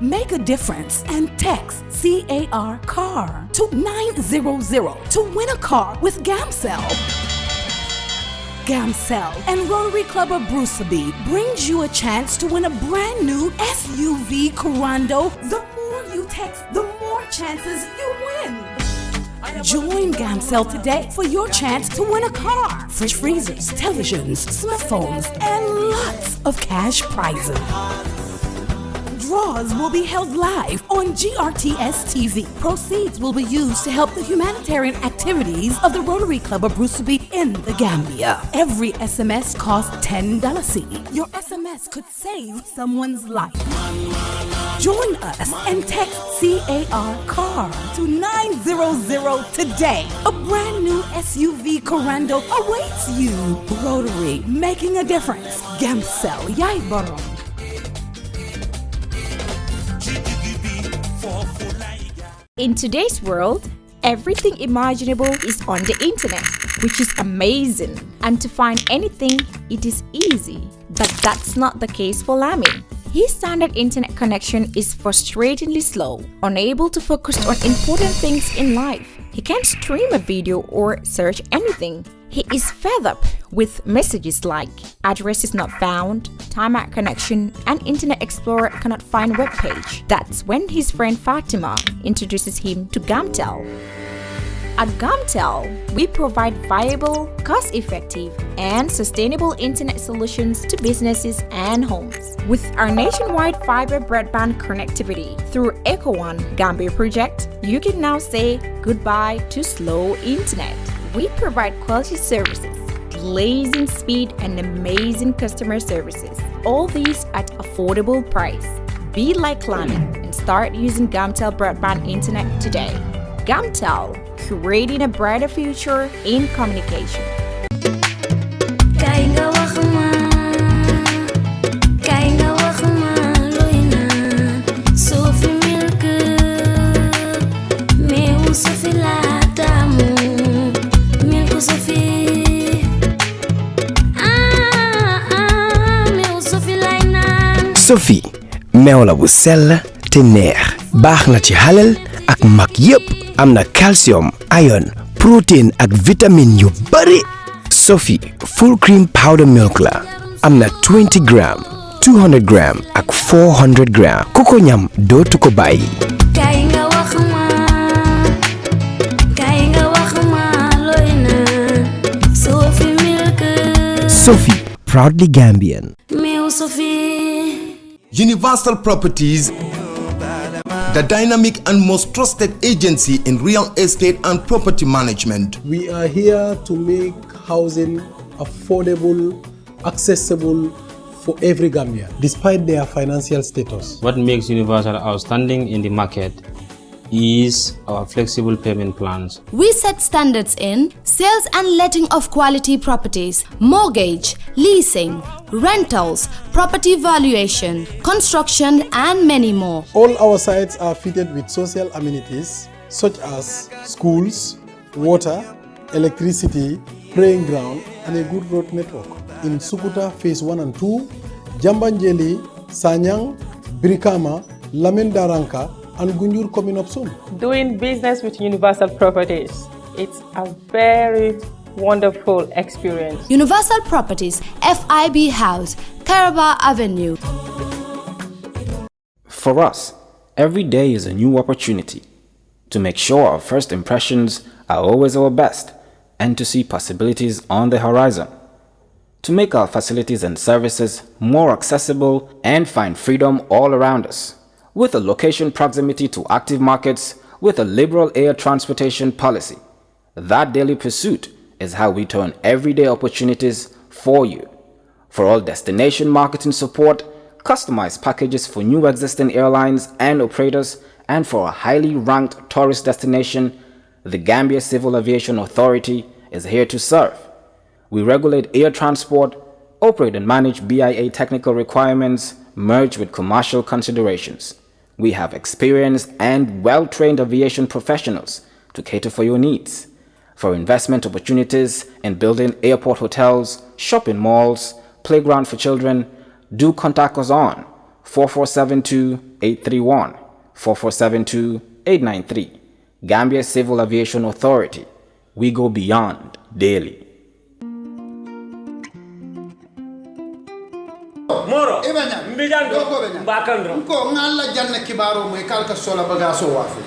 make a difference and text CAR CAR to 900 to win a car with Gamcell. Gamcell and Rotary Club of Bruceby brings you a chance to win a brand new SUV Corando. The more you text, the more chances you win. Join Gamcell today for your chance to win a car, fridge freezers, televisions, smartphones, and lots of cash prizes. Draws will be held live on GRTS TV. Proceeds will be used to help the humanitarian activities of the Rotary Club of Bruceby in the Gambia. Every SMS costs $10. Your SMS could save someone's life. Join us and text CAR CAR to 900 today. A brand new SUV Corando awaits you. Rotary, making a difference. Gamcell, Yai Borom. In today's world, everything imaginable is on the internet, which is amazing. And to find anything, it is easy. But that's not the case for Lamin. His standard internet connection is frustratingly slow, unable to focus on important things in life. He can't stream a video or search anything. He is fed up with messages like address is not found, timeout connection, and Internet Explorer cannot find web page. That's when his friend Fatima introduces him to Gamtel. At Gamtel, we provide viable, cost-effective, and sustainable internet solutions to businesses and homes. With our nationwide fiber broadband connectivity through EcoOne Gambia project, you can now say goodbye to slow internet. We provide quality services, blazing speed, and amazing customer services. All these at affordable price. Be like Lamin and start using Gamtel broadband internet today. Gamtel, creating a brighter future in communication. Sophie meew la bu sell te neex baax na ci halal ak mag yépp am na calcium, iron, protein ak vitamine yu bari. Sophie full cream powder milk la am na 20 gram, 200 gram ak 400 gram. Koko ñam dootu ko bàyyi. Sophie, proudly Gambian. Universal Properties, the dynamic and most trusted agency in real estate and property management. We are here to make housing affordable, accessible for every Gambian, despite their financial status. What makes Universal outstanding in the market is our flexible payment plans. We set standards in sales and letting of quality properties, mortgage, leasing, rentals, property valuation, construction, and many more. All our sites are fitted with social amenities such as schools, water, electricity, playing ground, and a good road network. In Sukuta Phase 1 and 2, Jambanjeli, Sanyang, Brikama, Lamin Daranka, and Gunjur coming up soon. Doing business with Universal Properties, it's a very wonderful experience. Universal Properties, FIB House, Caraba Avenue. For us, every day is a new opportunity to make sure our first impressions are always our best and to see possibilities on the horizon. To make our facilities and services more accessible and find freedom all around us. With a location proximity to active markets, with a liberal air transportation policy. That daily pursuit is how we turn everyday opportunities for you. For all destination marketing support, customized packages for new existing airlines and operators, and for a highly ranked tourist destination, the Gambia Civil Aviation Authority is here to serve. We regulate air transport, operate and manage BIA technical requirements, merged with commercial considerations. We have experienced and well-trained aviation professionals to cater for your needs. For investment opportunities in building airport hotels, shopping malls, playground for children, do contact us on 4472-831, 4472-893. Gambia Civil Aviation Authority. We go beyond daily. Moro mbijando bakandro ko ngalla janna kibaro moy kalka sola bagaso wafu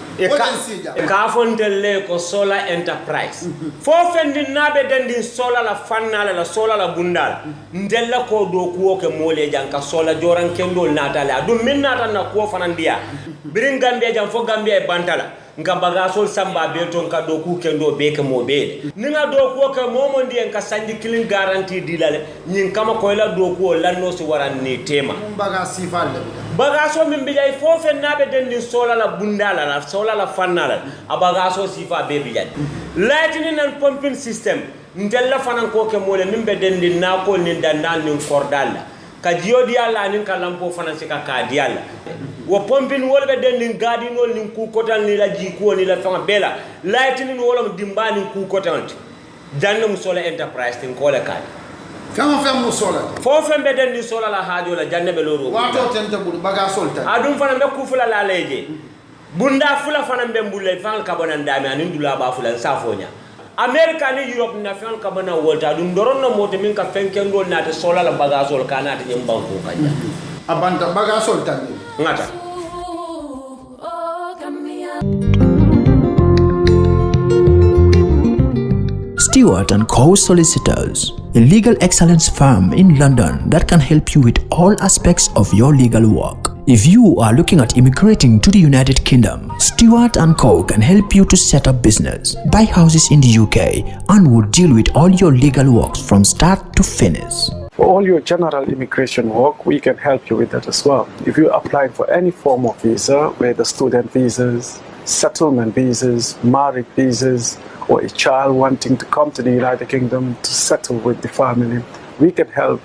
ka fondelle ko sola enterprise fo fendi nabe dendi sola la fannala la sola la bundal ndella ko do ko ke mole janka sola joran kendo natala dum min nata na ko fanandiya birin Gambia jam fo Gambia e bantala nga bagasol samba be ton ka do ku kendo be ke mo be ni nga do ko ke momo ndi en ka sandi kilin garantie dilale nyin kama ko la do ko lanno si waran ni tema bagasi falle bagaso min bijay fofe nabe dendi sola la bundala la sola la fannala a bagaso sifa be bijay lightning and pumping system ndella fanan ko ke mole min be dendi na ko ni dandal ni kordalla ka jiodi alla nin ka lampo fanan se ka dialla wo pompin wolbe den nin gadinol nin ku kotal ni la jiko ni la fanga bela lightning wolom dimbani ku kotal janno musola enterprise tin ko la kadi fama musola fo fembe den ni sola la hajo la janne be loro wato tente bul baga solta adum fana be ku fula la leje bunda fula fana be mbulle fanga kabonan dami anin dula ba fula safonya America ni Europe na fanga kabana wolta dum doron no moto min ka fenkendo na te sola la baga sol kana te nyambanko kanya abanta baga solta ngata. Stewart & Co. Solicitors, a legal excellence firm in London that can help you with all aspects of your legal work. If you are looking at immigrating to the United Kingdom, Stewart & Co. can help you to set up business, buy houses in the UK, and will deal with all your legal works from start to finish. For all your general immigration work, we can help you with that as well. If you're applying for any form of visa, whether student visas, settlement visas, marriage visas, or a child wanting to come to the United Kingdom to settle with the family, we can help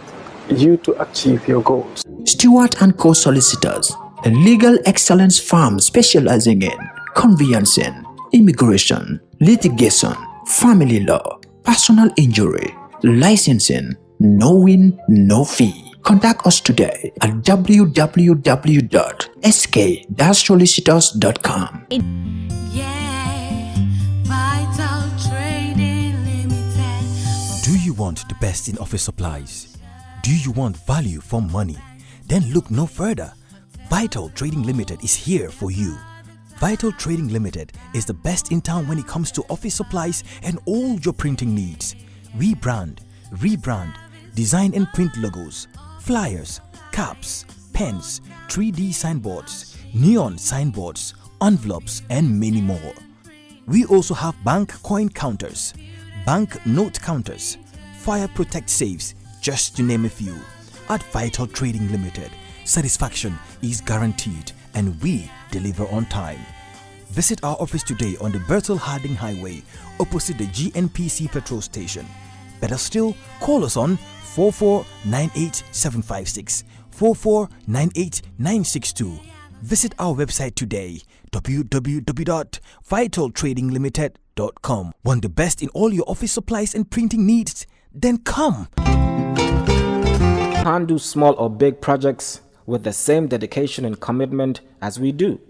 you to achieve your goals. Stewart & Co. Solicitors, a legal excellence firm specializing in conveyancing, immigration, litigation, family law, personal injury, licensing, no win, no fee. Contact us today at www.sk-solicitors.com. Do you want the best in office supplies? Do you want value for money? Then look no further. Vital Trading Limited is here for you. Vital Trading Limited is the best in town when it comes to office supplies and all your printing needs. We brand, rebrand, design and print logos, flyers, caps, pens, 3D signboards, neon signboards, envelopes, and many more. We also have bank coin counters, bank note counters, fire protect safes, just to name a few. At Vital Trading Limited, satisfaction is guaranteed and we deliver on time. Visit our office today on the Bertel Harding Highway, opposite the GNPC petrol station. Better still, call us on 4498756, 4498962. Visit our website today, www.vitaltradinglimited.com. Want the best in all your office supplies and printing needs? Then come! Can't do small or big projects with the same dedication and commitment as we do.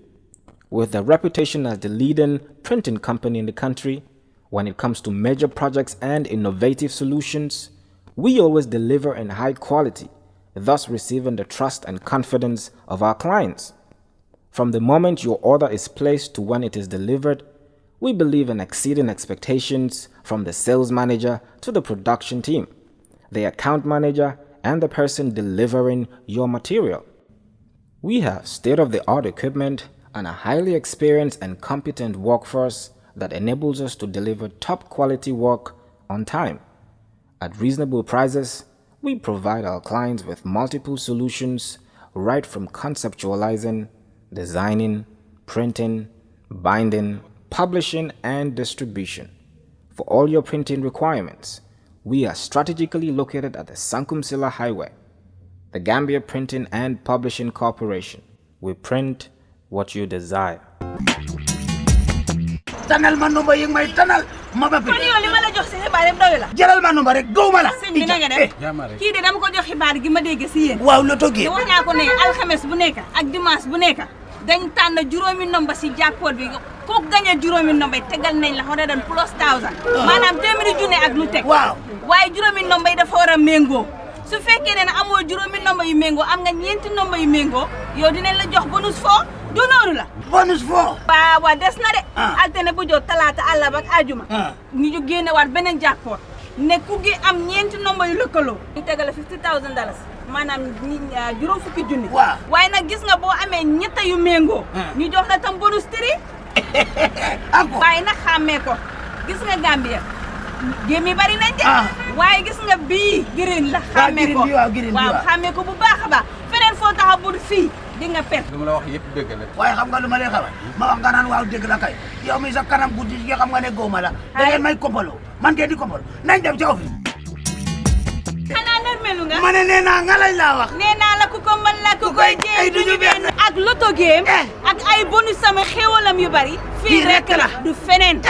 With a reputation as the leading printing company in the country, when it comes to major projects and innovative solutions, we always deliver in high quality, thus receiving the trust and confidence of our clients. From the moment your order is placed to when it is delivered, we believe in exceeding expectations from the sales manager to the production team, the account manager, and the person delivering your material. We have state-of-the-art equipment and a highly experienced and competent workforce that enables us to deliver top quality work on time. At reasonable prices, we provide our clients with multiple solutions right from conceptualizing, designing, printing, binding, publishing, and distribution. For all your printing requirements, we are strategically located at the Sankumsila Highway, the Gambia Printing and Publishing Corporation. We print what you desire. tanal ma number yi may tanal ma ba kon yow li ma la jox si xibaar yëpp doy la jëlal ma number rek gawma la sëñ bi na nga def kii de dama ko jox xibaar gi ma dégg si yéen waaw loto gi wax naa ko ne alxames bu nekk ak dimanche bu nekk dañ tànn juróomi nomba si jackpot bi ko gagné juróomi nomba tegal nañ la 100 plus 1000 maanaam 2000 junne ak lu teg waaw waaye juróomi nomba yi dafa war a méngoo su fekkee ne amoo juróomi nomba yu méngoo am nga ñeenti nomba yu méngoo yow dinañ la jox bonus foo du noonu la bonus foo waaw des na de altine bu jot talaata àllarba ak ajuma ñu génne waat beneen jackpot ne ku gi am ñeenti nomba yu lëkkaloo ñu tegal la $50,000 maanaam juróom fukki junni waaye nag gis nga boo amee ñetta yu méngoo ñu jox la tam bonus tri waaye nag xàmmee ko gis nga Gambia géem yi bari nañ de waaye gis nga bii green la xàmmee ko waaw xàmmee ko bu baax a baax feneen foo taxa bul fii di nga perte lu ma la wax yëpp dëgg la waaye xam nga lu ma lay xamal ma wax nga naan waaw dëgg la kay yow mi sa kanam guddi gi xam nga ne góoma la da ngeen may kompaloo man ngeen di kompaloo nañ dem ca office xanaa narmelu nga ma ne nee naa nga lay laa wax nee naa la ku ko mën la ku koy jéem duñu benn ak loto game ak ay bonus sama xéwalam yu bari fii rek la du feneen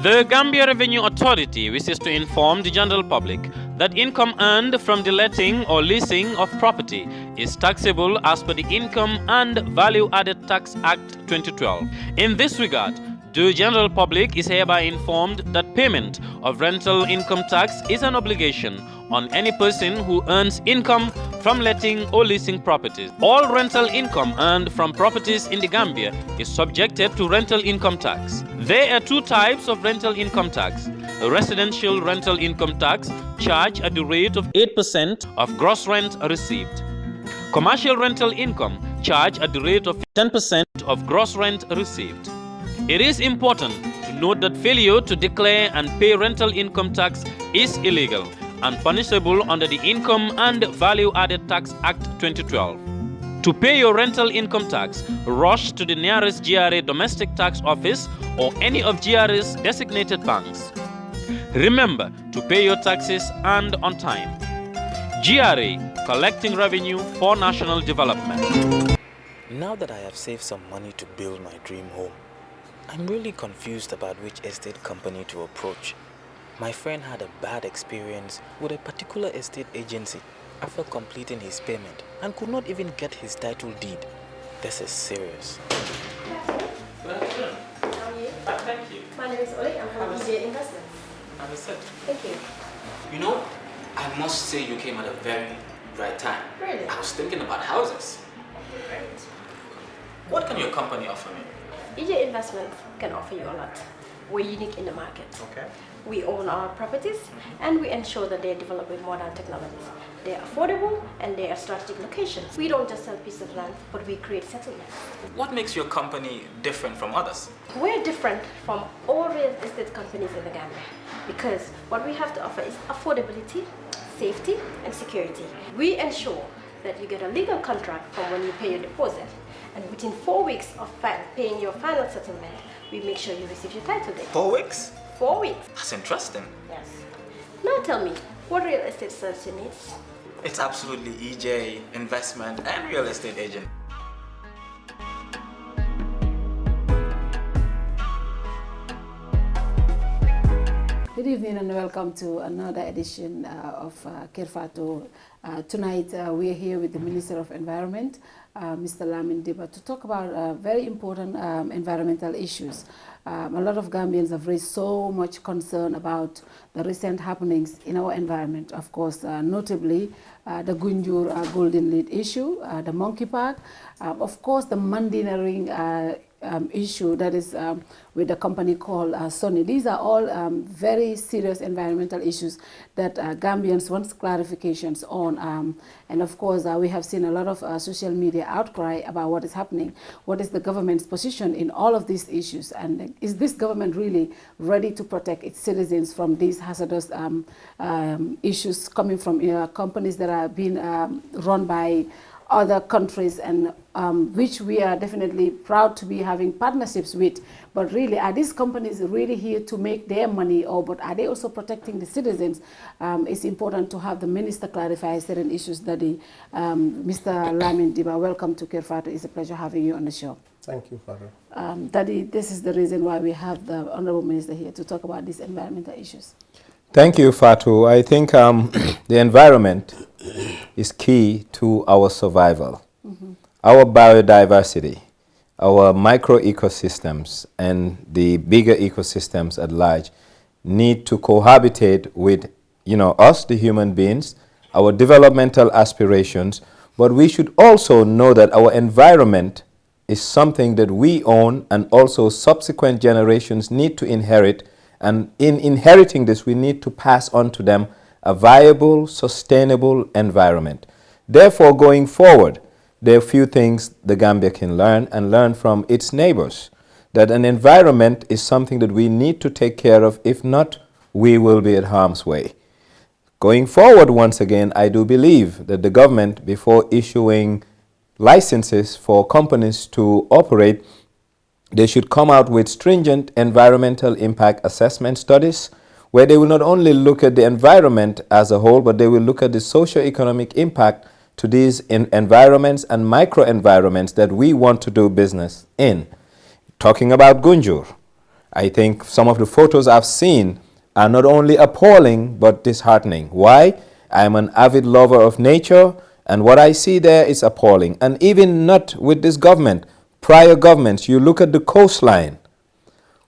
The Gambia Revenue Authority wishes to inform the general public that income earned from the letting or leasing of property is taxable as per the Income and Value Added Tax Act 2012. In this regard, the general public is hereby informed that payment of rental income tax is an obligation on any person who earns income from letting or leasing properties. All rental income earned from properties in the Gambia is subjected to rental income tax. There are two types of rental income tax. A residential rental income tax charged at the rate of 8% of gross rent received. Commercial rental income charged at the rate of 10% of gross rent received. It is important to note that failure to declare and pay rental income tax is illegal and punishable under the Income and Value Added Tax Act 2012. To pay your rental income tax, rush to the nearest GRA domestic tax office or any of GRA's designated banks. Remember to pay your taxes and on time. GRA, collecting revenue for national development. Now that I have saved some money to build my dream home, I'm really confused about which estate company to approach. My friend had a bad experience with a particular estate agency after completing his payment and could not even get his title deed. This is serious. Good afternoon. How are you? Thank you. My name is Oli. I'm from EJ Investments. I'm set. Thank you. You know, I must say you came at a very right time. Really? I was thinking about houses. Great. What can your company offer me? EJ Investments can offer you a lot. We're unique in the market. Okay. We own our properties and we ensure that they're developed with modern technologies. They're affordable and they are strategic locations. We don't just sell pieces of land, but we create settlements. What makes your company different from others? We're different from all real estate companies in the Gambia because what we have to offer is affordability, safety, and security. We ensure that you get a legal contract from when you pay your deposit, and within 4 weeks of paying your final settlement, we make sure you receive your title deed. 4 weeks? 4 weeks. That's interesting. Yes. Now tell me, what real estate service you need? It's absolutely EJ, investment, and real estate agent. Good evening and welcome to another edition of KERR FATOU. Tonight we are here with the Minister of Environment, Mr. Lamin Dibba, to talk about very important environmental issues. A lot of Gambians have raised so much concern about the recent happenings in our environment. Of course, notably the Gunjur Golden Lead issue, the Monkey Park, of course the Mandinering issue that is with a company called Sony. These are all very serious environmental issues that Gambians want clarifications on. And of course, we have seen a lot of social media outcry about what is happening. What is the government's position in all of these issues? And is this government really ready to protect its citizens from these hazardous issues coming from companies that are being run by other countries, and which we are definitely proud to be having partnerships with? But really, are these companies really here to make their money, or but are they also protecting the citizens? It's important to have the minister clarify certain issues. That Mr. Lamin Dibba, welcome to KERR FATOU. It's a pleasure having you on the show. Thank you, Father. Daddy, this is the reason why we have the Honorable Minister here to talk about these environmental issues. Thank you, Fatou. I think the environment is key to our survival. Our biodiversity, our micro ecosystems, and the bigger ecosystems at large need to cohabitate with, us, the human beings, our developmental aspirations, but we should also know that our environment is something that we own and also subsequent generations need to inherit. And in inheriting this, we need to pass on to them a viable, sustainable environment. Therefore, going forward, there are a few things the Gambia can learn and learn from its neighbors. That an environment is something that we need to take care of. If not, we will be at harm's way. Going forward, once again, I do believe that the government, before issuing licenses for companies to operate, they should come out with stringent environmental impact assessment studies where they will not only look at the environment as a whole, but they will look at the socio-economic impact to these environments and micro-environments that we want to do business in. Talking about Gunjur, I think some of the photos I've seen are not only appalling, but disheartening. Why? I'm an avid lover of nature, and what I see there is appalling. And even not with this government, prior governments, you look at the coastline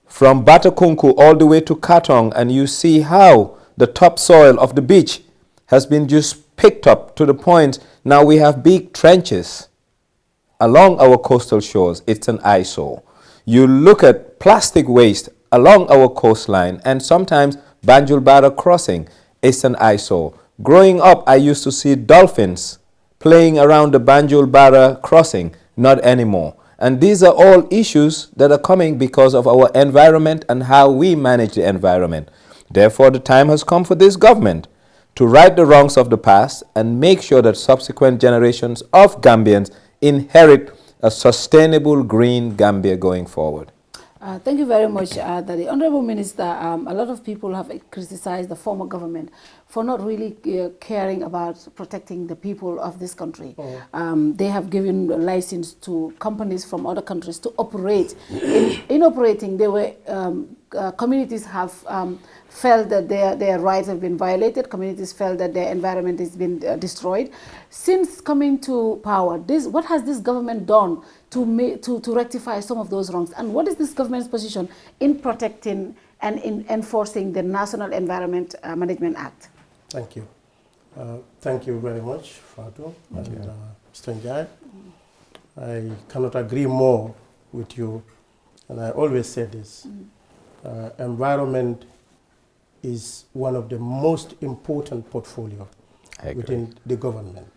from Batakunku all the way to Katong, and you see how the topsoil of the beach has been just picked up to the point now we have big trenches along our coastal shores. It's an eyesore. You look at plastic waste along our coastline, and sometimes Banjul Bara crossing, it's an eyesore. Growing up, I used to see dolphins playing around the Banjul Bara crossing, not anymore. And these are all issues that are coming because of our environment and how we manage the environment. Therefore, the time has come for this government to right the wrongs of the past and make sure that subsequent generations of Gambians inherit a sustainable green Gambia going forward. Thank you very much, the Honorable Minister. A lot of people have criticized the former government for not really caring about protecting the people of this country. They have given a license to companies from other countries to operate. In operating, they were communities have felt that their rights have been violated. Communities felt that their environment has been destroyed. Since coming to power, what has this government done to rectify some of those wrongs? And what is this government's position in protecting and in enforcing the National Environment Management Act? Thank you. Thank you very much, Fatou and Mr. Njai. I cannot agree more with you, and I always say this. Environment is one of the most important portfolio within the government.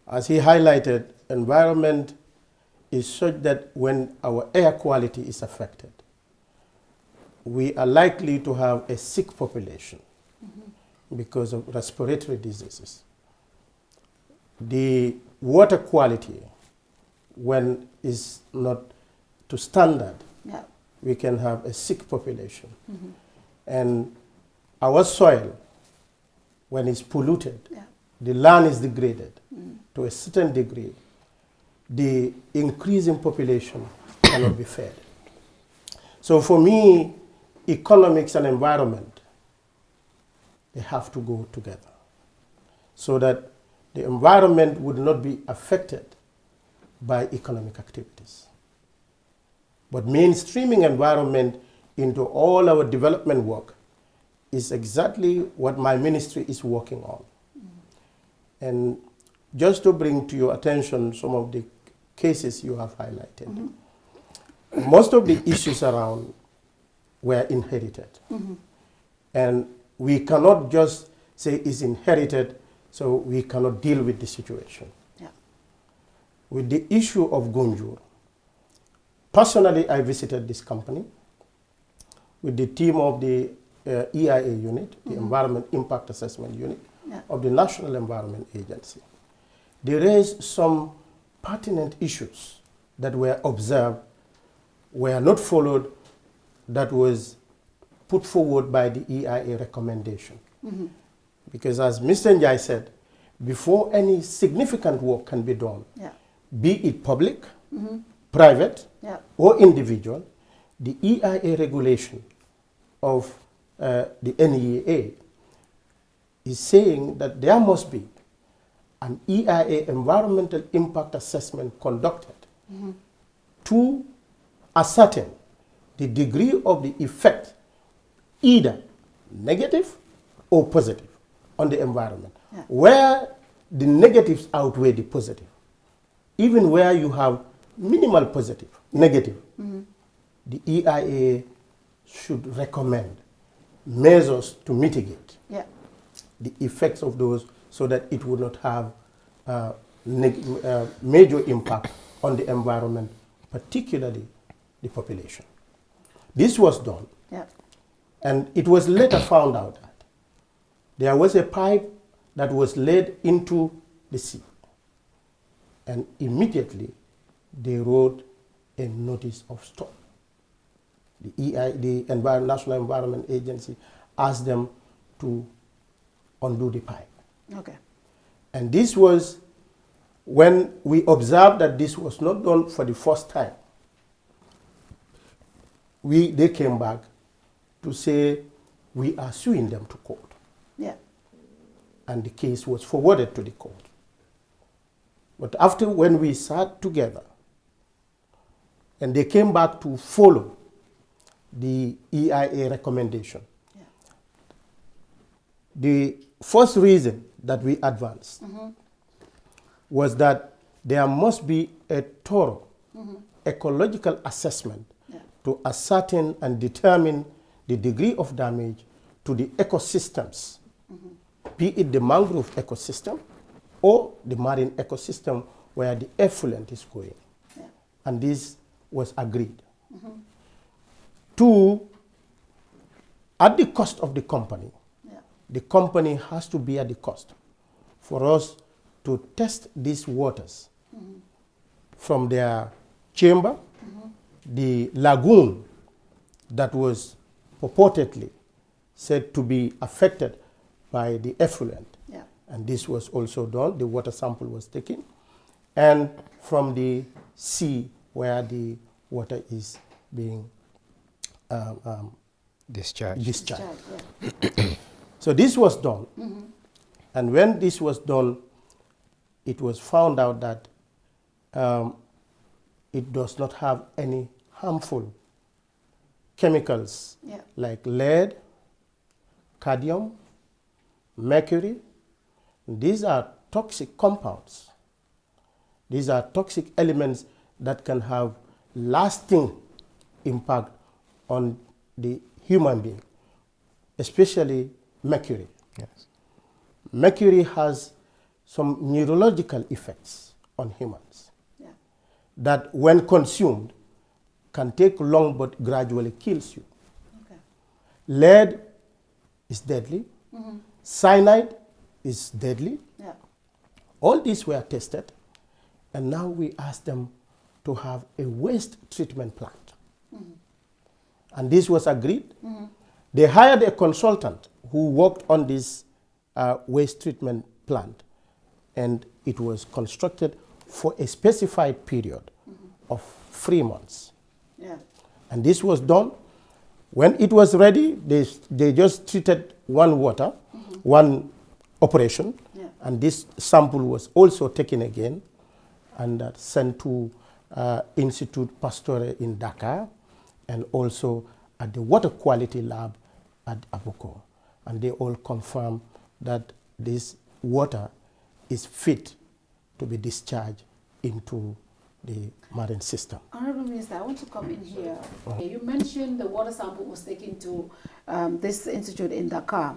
As he highlighted, environment is such that when our air quality is affected, we are likely to have a sick population because of respiratory diseases. The water quality, when is not to standard, we can have a sick population. And our soil, when it's polluted, the land is degraded to a certain degree, the increasing population cannot be fed. So for me, economics and environment, they have to go together so that the environment would not be affected by economic activities. But mainstreaming environment into all our development work is exactly what my ministry is working on. And just to bring to your attention some of the cases you have highlighted, most of the issues around were inherited. And we cannot just say it's inherited, so we cannot deal with the situation. With the issue of Gunjur, personally, I visited this company with the team of the EIA unit, the Environment Impact Assessment Unit of the National Environment Agency. They raised some pertinent issues that were observed, were not followed, that was put forward by the EIA recommendation. Because as Mr. Njai said, before any significant work can be done, be it public private Yeah. or individual, the EIA regulation of the NEA is saying that there must be an EIA environmental impact assessment conducted to ascertain the degree of the effect, either negative or positive, on the environment. Yeah. Where the negatives outweigh the positive, even where you have minimal positive, negative, the EIA should recommend measures to mitigate Yeah. the effects of those so that it would not have major impact on the environment, particularly the population. This was done, Yeah. and it was later found out that there was a pipe that was laid into the sea, and immediately they wrote a notice of stop. The National Environment Agency asked them to undo the pipe. Okay. And this was when we observed that this was not done for the first time. They came back to say we are suing them to court. Yeah. And the case was forwarded to the court. But after, when we sat together and they came back to follow the EIA recommendation, the first reason that we advanced was that there must be a thorough ecological assessment to ascertain and determine the degree of damage to the ecosystems, be it the mangrove ecosystem or the marine ecosystem where the effluent is going. And this was agreed. Two, at the cost of the company has to bear the cost for us to test these waters from their chamber, the lagoon that was purportedly said to be affected by the effluent. And this was also done. The water sample was taken. And from the sea where the water is being discharged. So this was done. And when this was done, it was found out that it does not have any harmful chemicals like lead, cadmium, mercury. These are toxic compounds. These are toxic elements that can have lasting impact on the human being, especially mercury. Mercury has some neurological effects on humans that when consumed can take long but gradually kills you. Lead is deadly. Cyanide is deadly. All these were tested, and now we ask them to have a waste treatment plant. And this was agreed. They hired a consultant who worked on this waste treatment plant, and it was constructed for a specified period of 3 months. And this was done. When it was ready, they just treated one water, one operation, and this sample was also taken again and sent to Institute Pasteur in Dakar, and also at the water quality lab at Abuko. And they all confirmed that this water is fit to be discharged into the marine system. Honorable Minister, I want to come in here. You mentioned the water sample was taken to this institute in Dakar.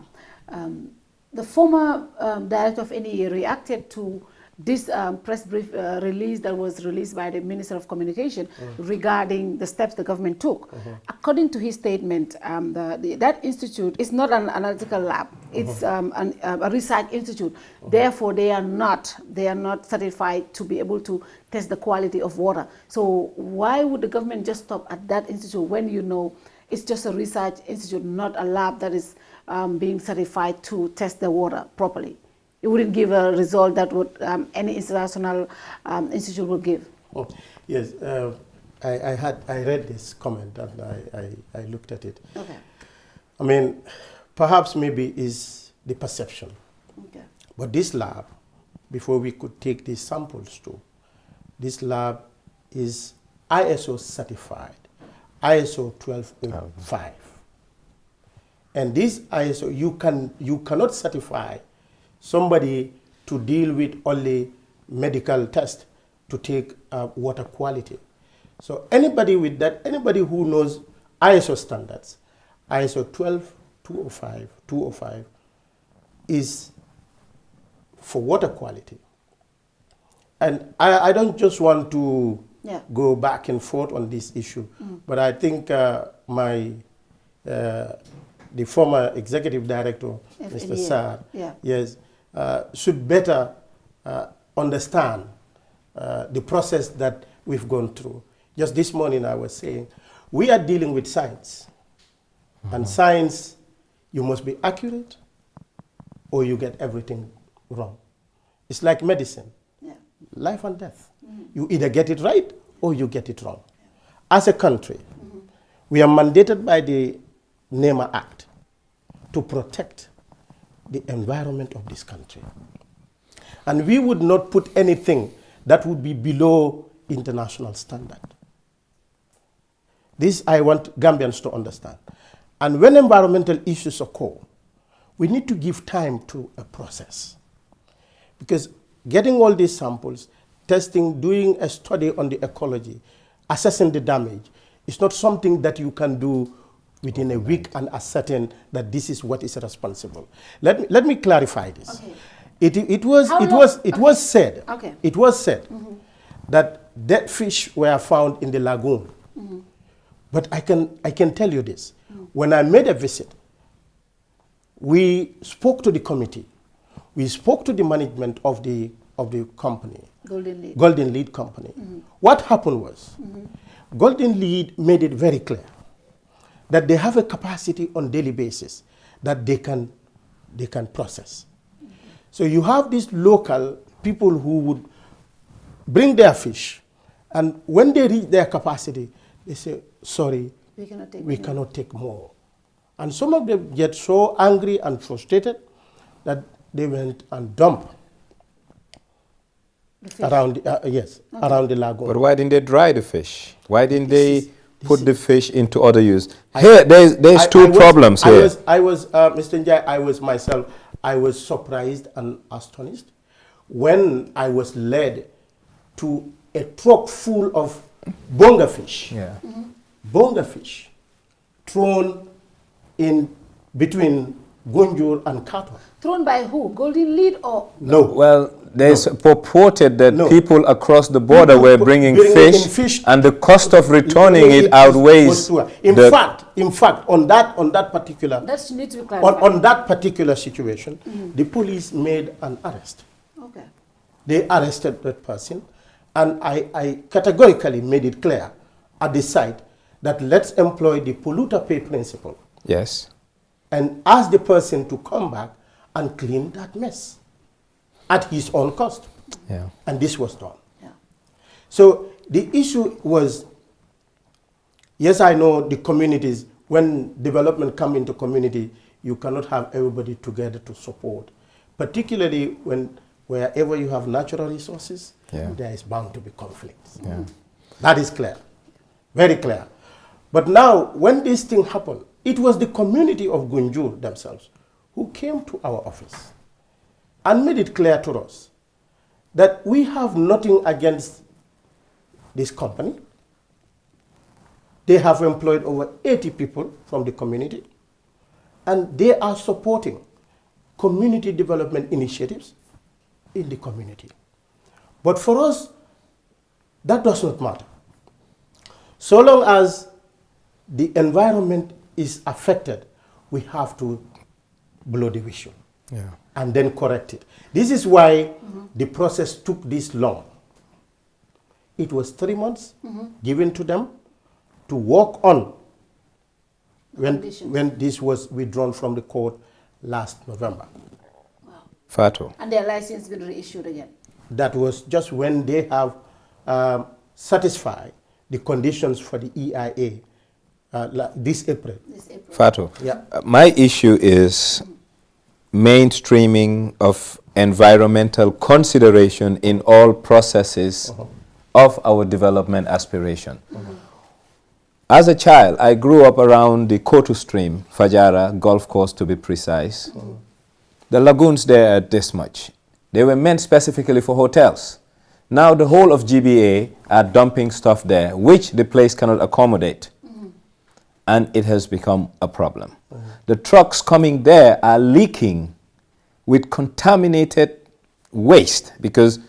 The former director of NEA reacted to this press brief release that was released by the Minister of Communication regarding the steps the government took. According to his statement, that institute is not an analytical lab. It's a research institute. Therefore, they are not certified to be able to test the quality of water. So why would the government just stop at that institute when you know it's just a research institute, not a lab that is being certified to test the water properly? It wouldn't give a result that would any international institute would give. Yes, I read this comment and I looked at it. Okay. I mean, perhaps maybe is the perception. Okay. But this lab, before we could take these samples to, this lab is ISO certified, ISO 1205. And this ISO, you cannot certify somebody to deal with only medical tests to take water quality. So anybody with that, anybody who knows ISO standards, ISO 205 is for water quality. And I don't just want to go back and forth on this issue, but I think the former executive director, Mr. Saad, yes, should better understand the process that we've gone through. Just this morning I was saying, we are dealing with science. And science, you must be accurate or you get everything wrong. It's like medicine, life and death. You either get it right or you get it wrong. As a country, we are mandated by the NEMA Act to protect the environment of this country. And we would not put anything that would be below international standard. This I want Gambians to understand. And when environmental issues occur, we need to give time to a process. Because getting all these samples, testing, doing a study on the ecology, assessing the damage, is not something that you can do within a week and ascertain that this is what is responsible. Let me clarify this. Okay. It was said that dead fish were found in the lagoon. But I can tell you this. When I made a visit, we spoke to the committee. We spoke to the management of the company. Golden Lead Company. What happened was, Golden Lead made it very clear that they have a capacity on daily basis that they can process. So you have these local people who would bring their fish, and when they reach their capacity, they say, sorry, we cannot take more. And some of them get so angry and frustrated that they went and dumped around, around the lagoon. But why didn't they dry the fish? Why didn't they put the fish into other use? Here, there's two problems here. I was Mr. Njai, I was surprised and astonished when I was led to a truck full of bonga fish. Bonga fish thrown in between Gunjur and Kato. Thrown by who? Golden Lead or? No. Well, there's purported that people across the border were bringing fish, and the cost of returning it outweighs. In fact, on that particular on that particular situation, the police made an arrest. Okay. They arrested that person, and I categorically made it clear at the site that let's employ the polluter pay principle. Yes. And ask the person to come back and clean that mess at his own cost. Yeah. And this was done. Yeah. So the issue was, yes, I know the communities, when development come into community, you cannot have everybody together to support. Particularly wherever you have natural resources, there is bound to be conflicts. Yeah. That is clear, very clear. But now, when this thing happened, it was the community of Gunjur themselves who came to our office and made it clear to us that we have nothing against this company. They have employed over 80 people from the community, and they are supporting community development initiatives in the community. But for us, that does not matter. So long as the environment is affected, we have to blow the whistle and then correct it. This is why the process took this long. It was 3 months given to them to work on when this was withdrawn from the court last November. Wow. Fatou. And their license been reissued again? That was just when they have satisfy the conditions for the EIA this April. Fatou, Yeah. My issue is mainstreaming of environmental consideration in all processes of our development aspiration. As a child, I grew up around the Kotu stream, Fajara golf course to be precise. The lagoons there are this much. They were meant specifically for hotels. Now the whole of GBA are dumping stuff there, which the place cannot accommodate. And it has become a problem. The trucks coming there are leaking with contaminated waste, because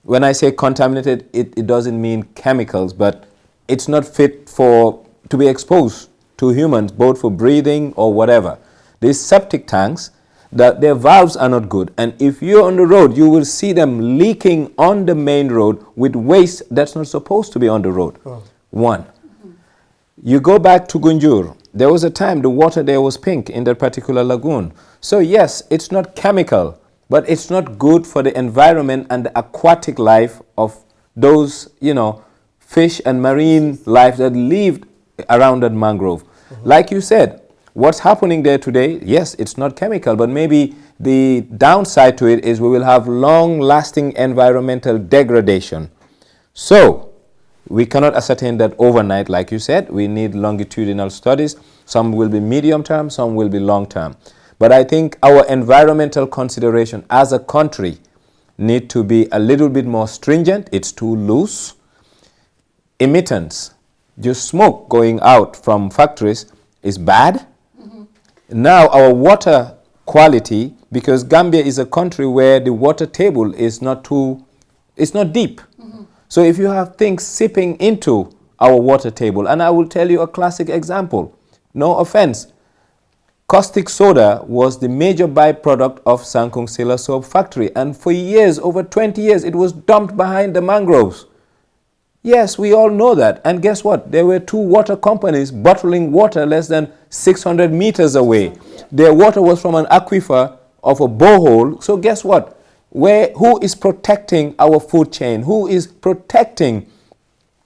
when I say contaminated, it doesn't mean chemicals, but it's not fit to be exposed to humans, both for breathing or whatever. These septic tanks, their valves are not good. And if you're on the road, you will see them leaking on the main road with waste that's not supposed to be on the road. One. You go back to Gunjur, there was a time the water there was pink in that particular lagoon. So yes, it's not chemical, but it's not good for the environment and the aquatic life of those, fish and marine life that lived around that mangrove. Like you said, what's happening there today, yes, it's not chemical, but maybe the downside to it is we will have long-lasting environmental degradation. So, we cannot ascertain that overnight, like you said. We need longitudinal studies. Some will be medium term, some will be long term. But I think our environmental consideration as a country need to be a little bit more stringent. It's too loose. Emittance, just smoke going out from factories is bad. Now our water quality, because Gambia is a country where the water table is not deep. So if you have things seeping into our water table, and I will tell you a classic example, no offense, caustic soda was the major byproduct of Sankung Sila soap factory, and for years, over 20 years, it was dumped behind the mangroves. Yes, we all know that. And guess what? There were 2 water companies bottling water less than 600 meters away. Their water was from an aquifer of a borehole. So guess what? Who is protecting our food chain? Who is protecting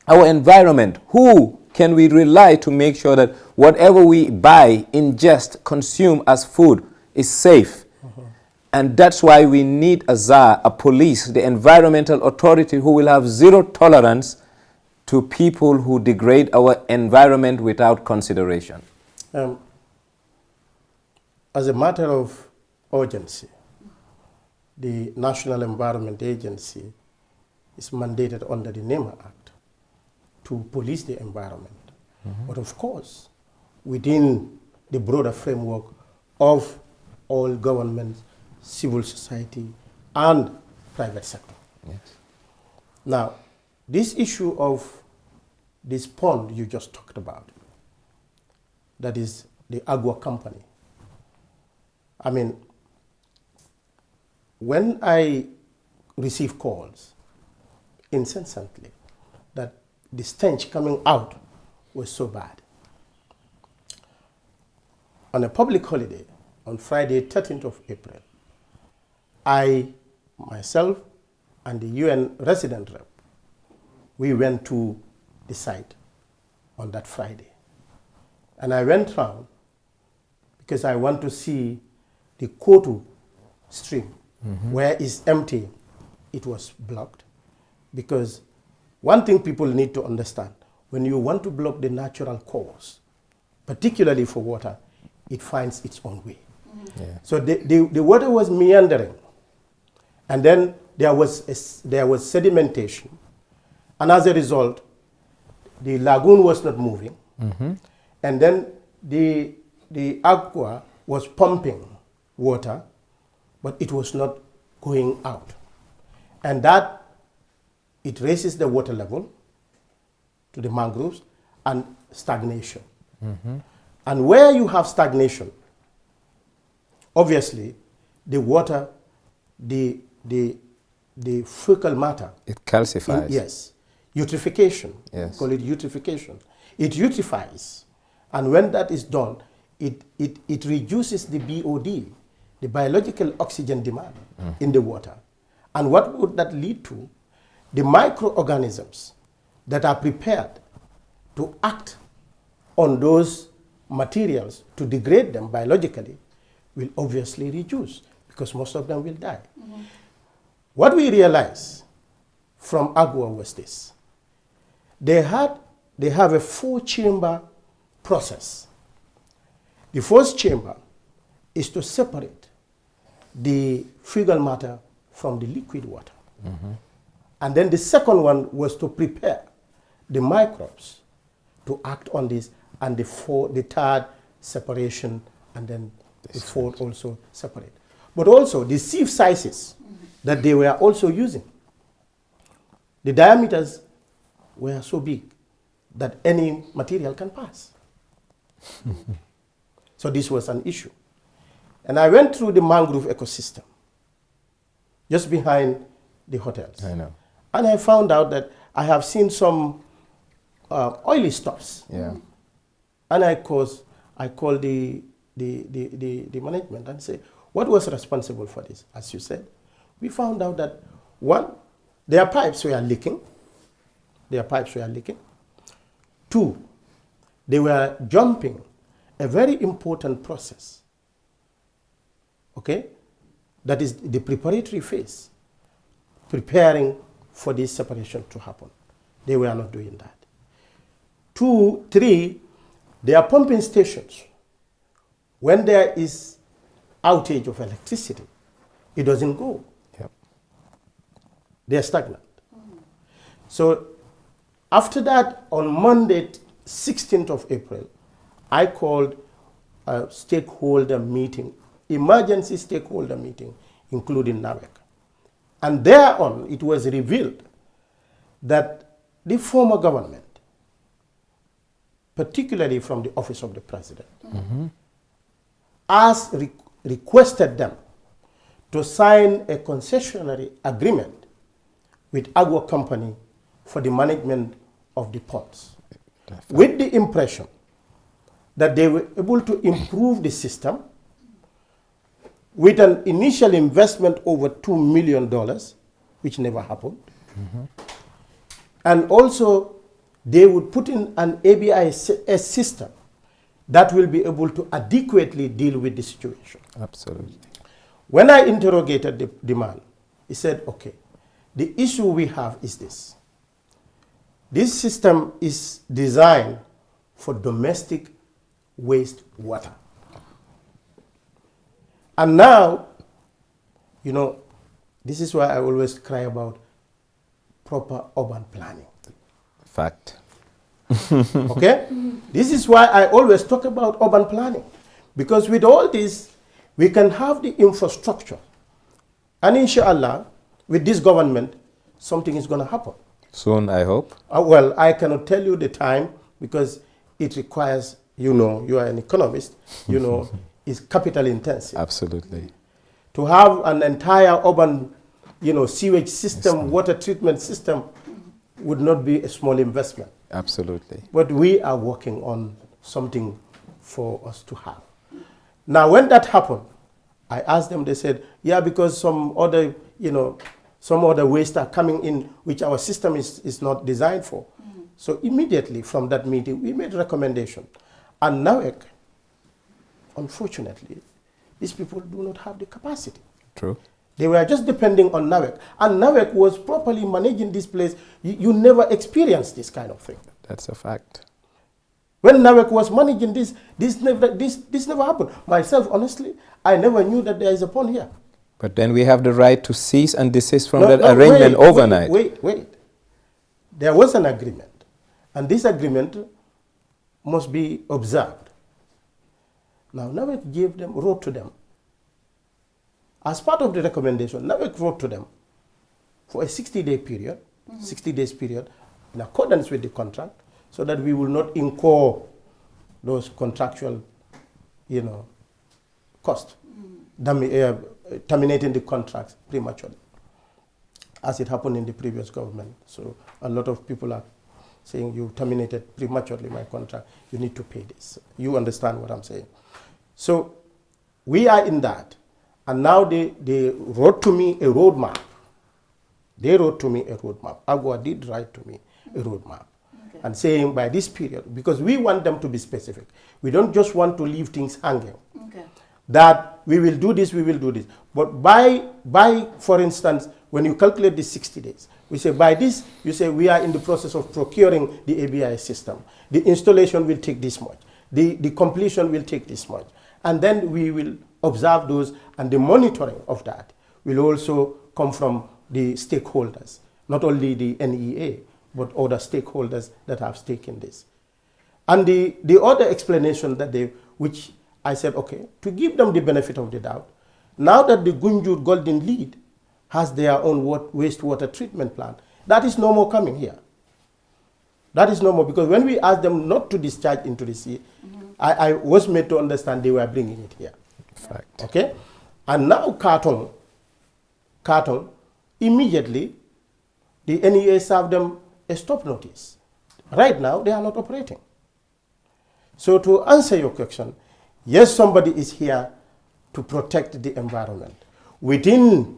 our environment? Who can we rely to make sure that whatever we buy, ingest, consume as food is safe? And that's why we need a czar, a police, the environmental authority who will have zero tolerance to people who degrade our environment without consideration. As a matter of urgency, the National Environment Agency is mandated under the NEMA Act to police the environment. But of course, within the broader framework of all governments, civil society, and private sector. Yes. Now, this issue of this pond you just talked about, that is the Agua company. I mean, when I receive calls incessantly that the stench coming out was so bad. On a public holiday, on Friday, 13th of April, I, myself, and the UN resident rep, we went to the site on that Friday. And I went round because I want to see the Kotu stream, where it's empty, it was blocked. Because one thing people need to understand, when you want to block the natural course, particularly for water, it finds its own way. So the water was meandering, and then there was sedimentation, and as a result, the lagoon was not moving, and then the Agua was pumping water, but it was not going out, and that it raises the water level to the mangroves and stagnation. And where you have stagnation, obviously, the water, the fecal matter, it calcifies. Yes, eutrophication. Yes. Call it eutrophication. It eutrophies, and when that is done, it reduces the BOD, the biological oxygen demand in the water. And what would that lead to? The microorganisms that are prepared to act on those materials to degrade them biologically will obviously reduce because most of them will die. What we realize from Agua was this. They have a 4-chamber process. The first chamber is to separate the fecal matter from the liquid water. And then the second one was to prepare the microbes to act on this, and the third separation, and then the fourth also separate. But also the sieve sizes that they were also using, the diameters were so big that any material can pass. So this was an issue. And I went through the mangrove ecosystem just behind the hotels. I know. And I found out that I have seen some oily stuffs. Yeah. And I called the management and say, what was responsible for this? As you said, we found out that one, their pipes were leaking. Their pipes were leaking. Two, they were jumping a very important process. Okay? That is the preparatory phase, preparing for this separation to happen. They were not doing that. 2, 3, their pumping stations, when there is outage of electricity, it doesn't go. Yep. They're stagnant. So after that, on Monday, 16th of April, I called a stakeholder meeting, emergency stakeholder meeting, including NAWEC. And thereon, it was revealed that the former government, particularly from the office of the president, requested them to sign a concessionary agreement with Agua Company for the management of the ponds, with the impression that they were able to improve the system with an initial investment over $2 million, which never happened. And also, they would put in an ABIS system that will be able to adequately deal with the situation. Absolutely. When I interrogated the man, he said, okay, the issue we have is this. This system is designed for domestic waste water. And now, you know, this is why I always cry about proper urban planning. Fact. Okay? This is why I always talk about urban planning. Because with all this, we can have the infrastructure. And inshallah, with this government, something is going to happen. Soon, I hope. Well, I cannot tell you the time because it requires, you know, you are an economist, you know, it's capital intensive. Absolutely. To have an entire urban, you know, sewage system, water treatment system would not be a small investment. Absolutely. But we are working on something for us to have. Now, when that happened, I asked them, they said, yeah, because some other, you know, some other waste are coming in which our system is not designed for. So immediately from that meeting, we made a recommendation. And NAWEC, unfortunately, these people do not have the capacity. True. They were just depending on NAWEC. And NAWEC was properly managing this place. You never experienced this kind of thing. That's a fact. When NAWEC was managing this never happened. Myself, honestly, I never knew that there is a pond here. But then we have the right to cease and desist from that arrangement overnight. Wait. There was an agreement. And this agreement must be observed. Now, NAWEC wrote to them. As part of the recommendation, NAWEC wrote to them for a 60-day period, 60 days period, in accordance with the contract, so that we will not incur those contractual, you know, costs, terminating the contracts prematurely, as it happened in the previous government. So a lot of people are saying, you terminated prematurely my contract, you need to pay this. You understand what I'm saying. So we are in that. And now they wrote to me a roadmap. They wrote to me a roadmap. Agua did write to me a roadmap and saying by this period, because we want them to be specific. We don't just want to leave things hanging. That we will do this, we will do this. But by for instance, when you calculate the 60 days, we say by this, you say we are in the process of procuring the ABI system. The installation will take this much. The completion will take this much. And then we will observe those, and the monitoring of that will also come from the stakeholders, not only the NEA, but other stakeholders that have stake in this. And the other explanation that which I said, okay, to give them the benefit of the doubt, now that the Gunjur Golden Lead has their own wastewater treatment plant, that is no more coming here. That is no more, because when we asked them not to discharge into the sea, I was made to understand they were bringing it here. Fact. Okay? And now Carton, immediately, the NEA served them a stop notice. Right now, they are not operating. So to answer your question, yes, somebody is here to protect the environment within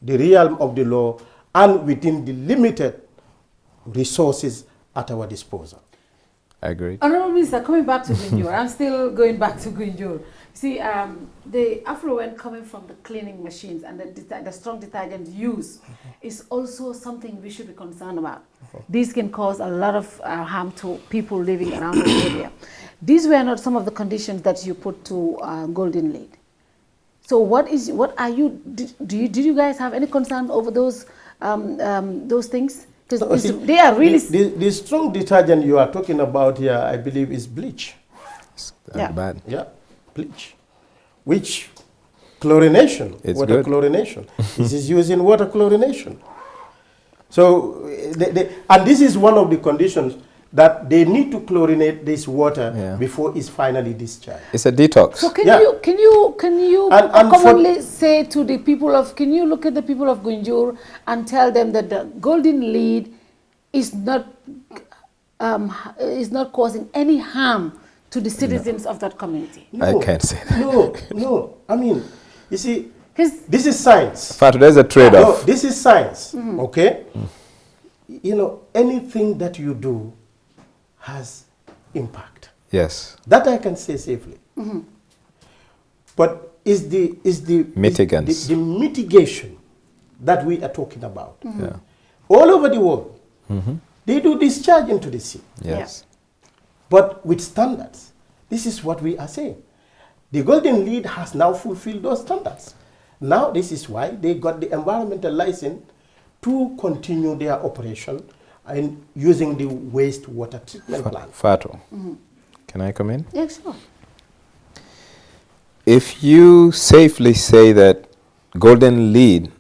the realm of the law and within the limited resources at our disposal. I agree. Honorable Minister, coming back to Gunjur, I'm still going back to Gunjur. See, the affluent coming from the cleaning machines and the strong detergent use is also something we should be concerned about. These can cause a lot of harm to people living around the area. These were not some of the conditions that you put to Golden Lead. So did you guys have any concern over those things? Because they are really... The strong detergent you are talking about here, I believe, is bleach. Bad. Yeah, bleach. Which chlorination, it's water good. chlorination. This is used in water chlorination. So, and this is one of the conditions that they need to chlorinate this water before it's finally discharged. It's a detox. So can you commonly say to the people of, can you look at the people of Gunjur and tell them that the Golden Lead is not causing any harm to the citizens of that community? No, I can't say that. No. I mean, you see, this is science. Fatou, there's a trade-off. No, this is science, okay? You know, anything that you do has impact. Yes. That I can say safely. But is the mitigants. The mitigation that we are talking about. All over the world, they do discharge into the sea. Yes. But with standards. This is what we are saying. The Golden Lead has now fulfilled those standards. Now this is why they got the environmental license to continue their operation and using the wastewater treatment plant. Fatou, can I come in? Yes, sure. If you safely say that Golden Lead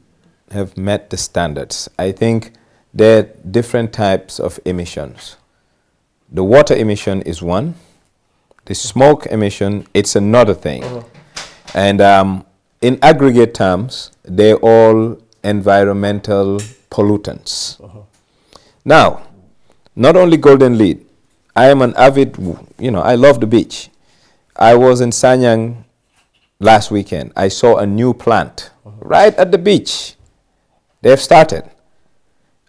have met the standards, I think there are different types of emissions. The water emission is one. The smoke emission, it's another thing. And in aggregate terms, they're all environmental pollutants. Now, not only Golden Lead, I am an avid, I love the beach. I was in Sanyang last weekend. I saw a new plant right at the beach. They've started.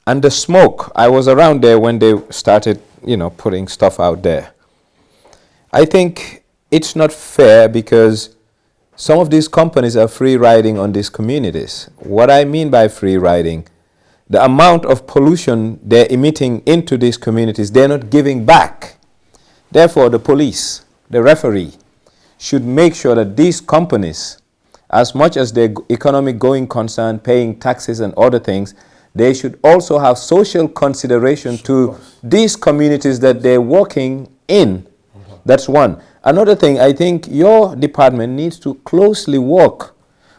And the smoke, I was around there when they started, putting stuff out there. I think it's not fair because some of these companies are free riding on these communities. What I mean by free riding, the amount of pollution they're emitting into these communities, they're not giving back. Therefore, the police, the referee, should make sure that these companies, as much as their economic going concern, paying taxes and other things, they should also have social consideration to these communities that they're working in. That's one. Another thing, I think your department needs to closely work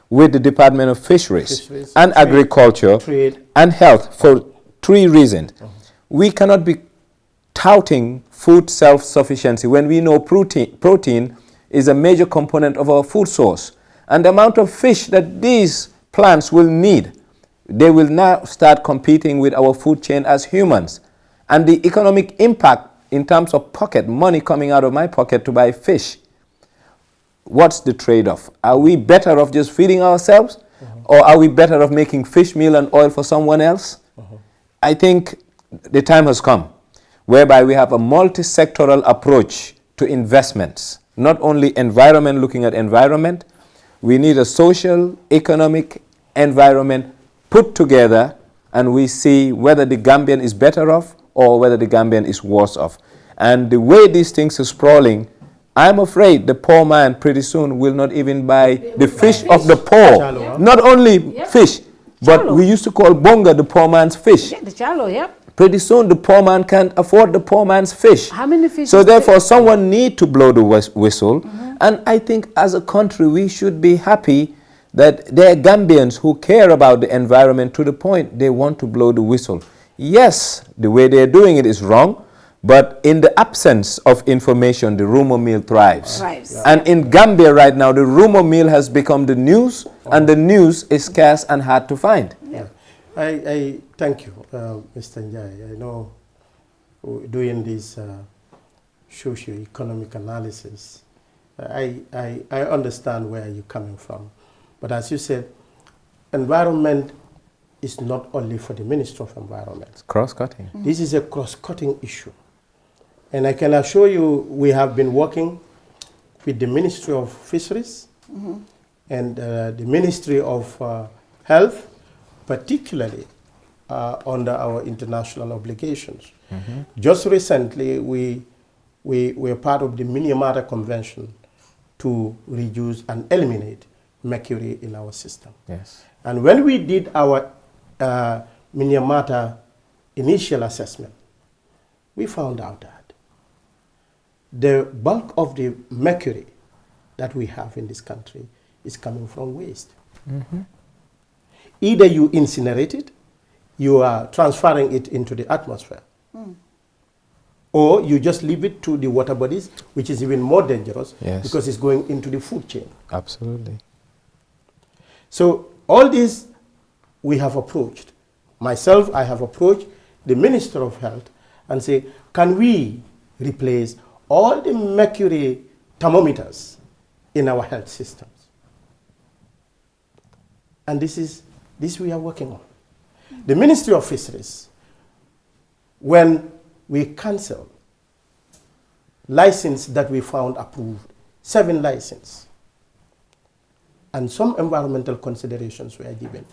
with the Department of Fisheries and Agriculture and Health for three reasons. We cannot be touting food self-sufficiency when we know protein is a major component of our food source. And the amount of fish that these plants will need, they will now start competing with our food chain as humans. And the economic impact in terms of pocket, money coming out of my pocket to buy fish, what's the trade-off? Are we better off just feeding ourselves? Or are we better off making fish meal and oil for someone else? I think the time has come whereby we have a multi-sectoral approach to investments, not only environment, looking at environment. We need a social, economic environment put together, and we see whether the Gambian is better off or whether the Gambian is worse off. And the way these things are sprawling, I'm afraid the poor man pretty soon will not even buy the fish of the poor. Not only fish, but we used to call bonga the poor man's fish. Yeah, the chalo, yeah. Pretty soon the poor man can't afford the poor man's fish. How many fish? So therefore someone need to blow the whistle. And I think as a country we should be happy that there are Gambians who care about the environment to the point they want to blow the whistle. Yes, the way they're doing it is wrong, but in the absence of information, the rumor mill thrives. And in Gambia right now, the rumor mill has become the news, and the news is scarce and hard to find. Yeah. I thank you, Mr. Njai. I know doing this socio-economic analysis, I understand where you're coming from. But as you said, environment is not only for the Ministry of Environment. It's cross-cutting. This is a cross-cutting issue. And I can assure you we have been working with the Ministry of Fisheries and the Ministry of Health, particularly under our international obligations. Just recently, we were part of the Minamata Convention to reduce and eliminate mercury in our system. Yes. And when we did our Minamata initial assessment, we found out that the bulk of the mercury that we have in this country is coming from waste. Either you incinerate it, you are transferring it into the atmosphere, or you just leave it to the water bodies, which is even more dangerous because it's going into the food chain. Absolutely. So all these we have approached. Myself, I have approached the Minister of Health and say, can we replace all the mercury thermometers in our health systems? And this we are working on. The Ministry of Fisheries, when we cancelled license that we found approved, 7 licenses, and some environmental considerations were given.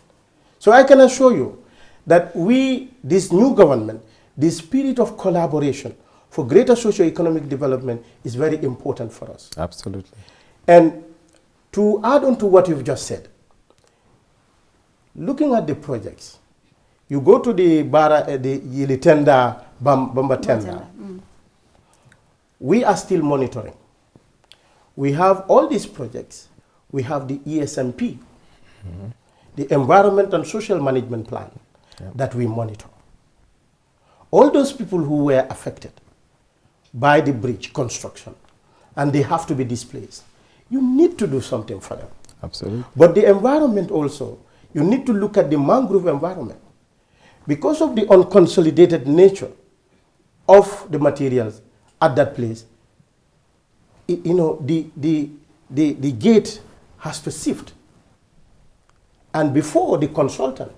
So I can assure you that this new government, the spirit of collaboration for greater socio-economic development is very important for us. Absolutely. And to add on to what you've just said, looking at the projects, you go to the Yilitenda, Bamba Tenda, we are still monitoring. We have all these projects. We have the ESMP, the Environment and Social Management Plan that we monitor. All those people who were affected by the bridge construction and they have to be displaced, you need to do something for them. Absolutely. But the environment also, you need to look at the mangrove environment. Because of the unconsolidated nature of the materials at that place, the gate has to sift. And before the consultant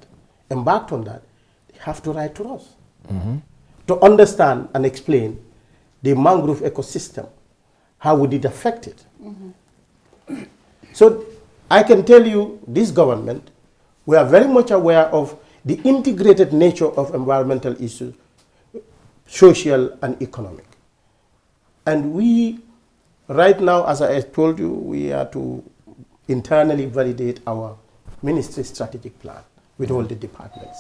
embarked on that, they have to write to us to understand and explain the mangrove ecosystem. How would it affect it? So I can tell you, this government, we are very much aware of the integrated nature of environmental issues, social and economic. And we, right now, as I told you, we are to internally validate our ministry strategic plan with all the departments.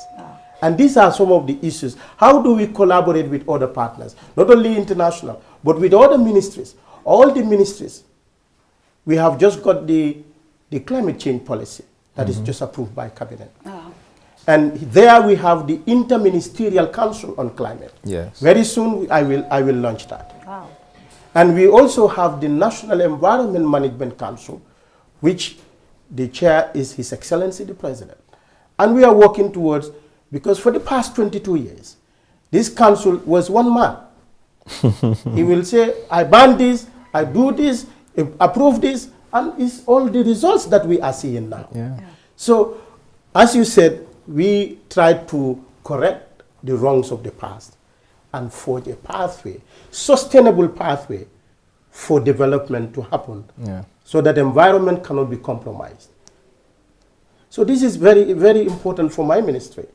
And these are some of the issues. How do we collaborate with other partners, not only international, but with other ministries, all the ministries? We have just got the climate change policy that is just approved by cabinet. And there we have the Interministerial Council on Climate. Yes. Very soon I will launch that. And we also have the National Environment Management Council, which the chair is His Excellency the President. And we are working towards, because for the past 22 years, this council was one man. He will say, I ban this, I do this, approve this, and it's all the results that we are seeing now. So, as you said, we tried to correct the wrongs of the past and forge a pathway, sustainable pathway for development to happen, so that the environment cannot be compromised. So this is very, very important for my ministry,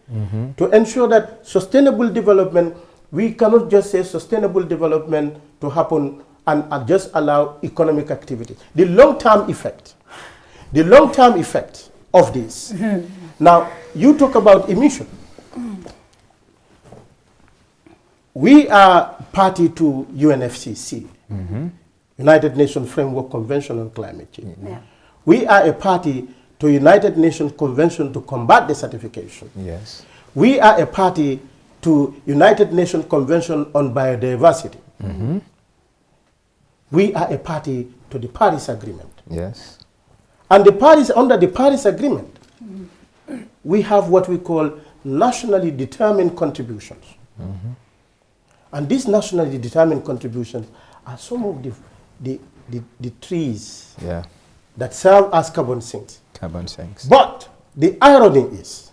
to ensure that sustainable development, we cannot just say sustainable development to happen and just allow economic activity. The long-term effect of this. Now, you talk about emission. We are party to UNFCCC, United Nations Framework Convention on Climate Change. We are a party to United Nations Convention to combat desertification. Yes. We are a party to United Nations Convention on Biodiversity. We are a party to the Paris Agreement. Yes. And under the Paris Agreement, we have what we call nationally determined contributions. And these nationally determined contributions are some of the trees that serve as carbon sinks. Carbon sinks. But the irony is,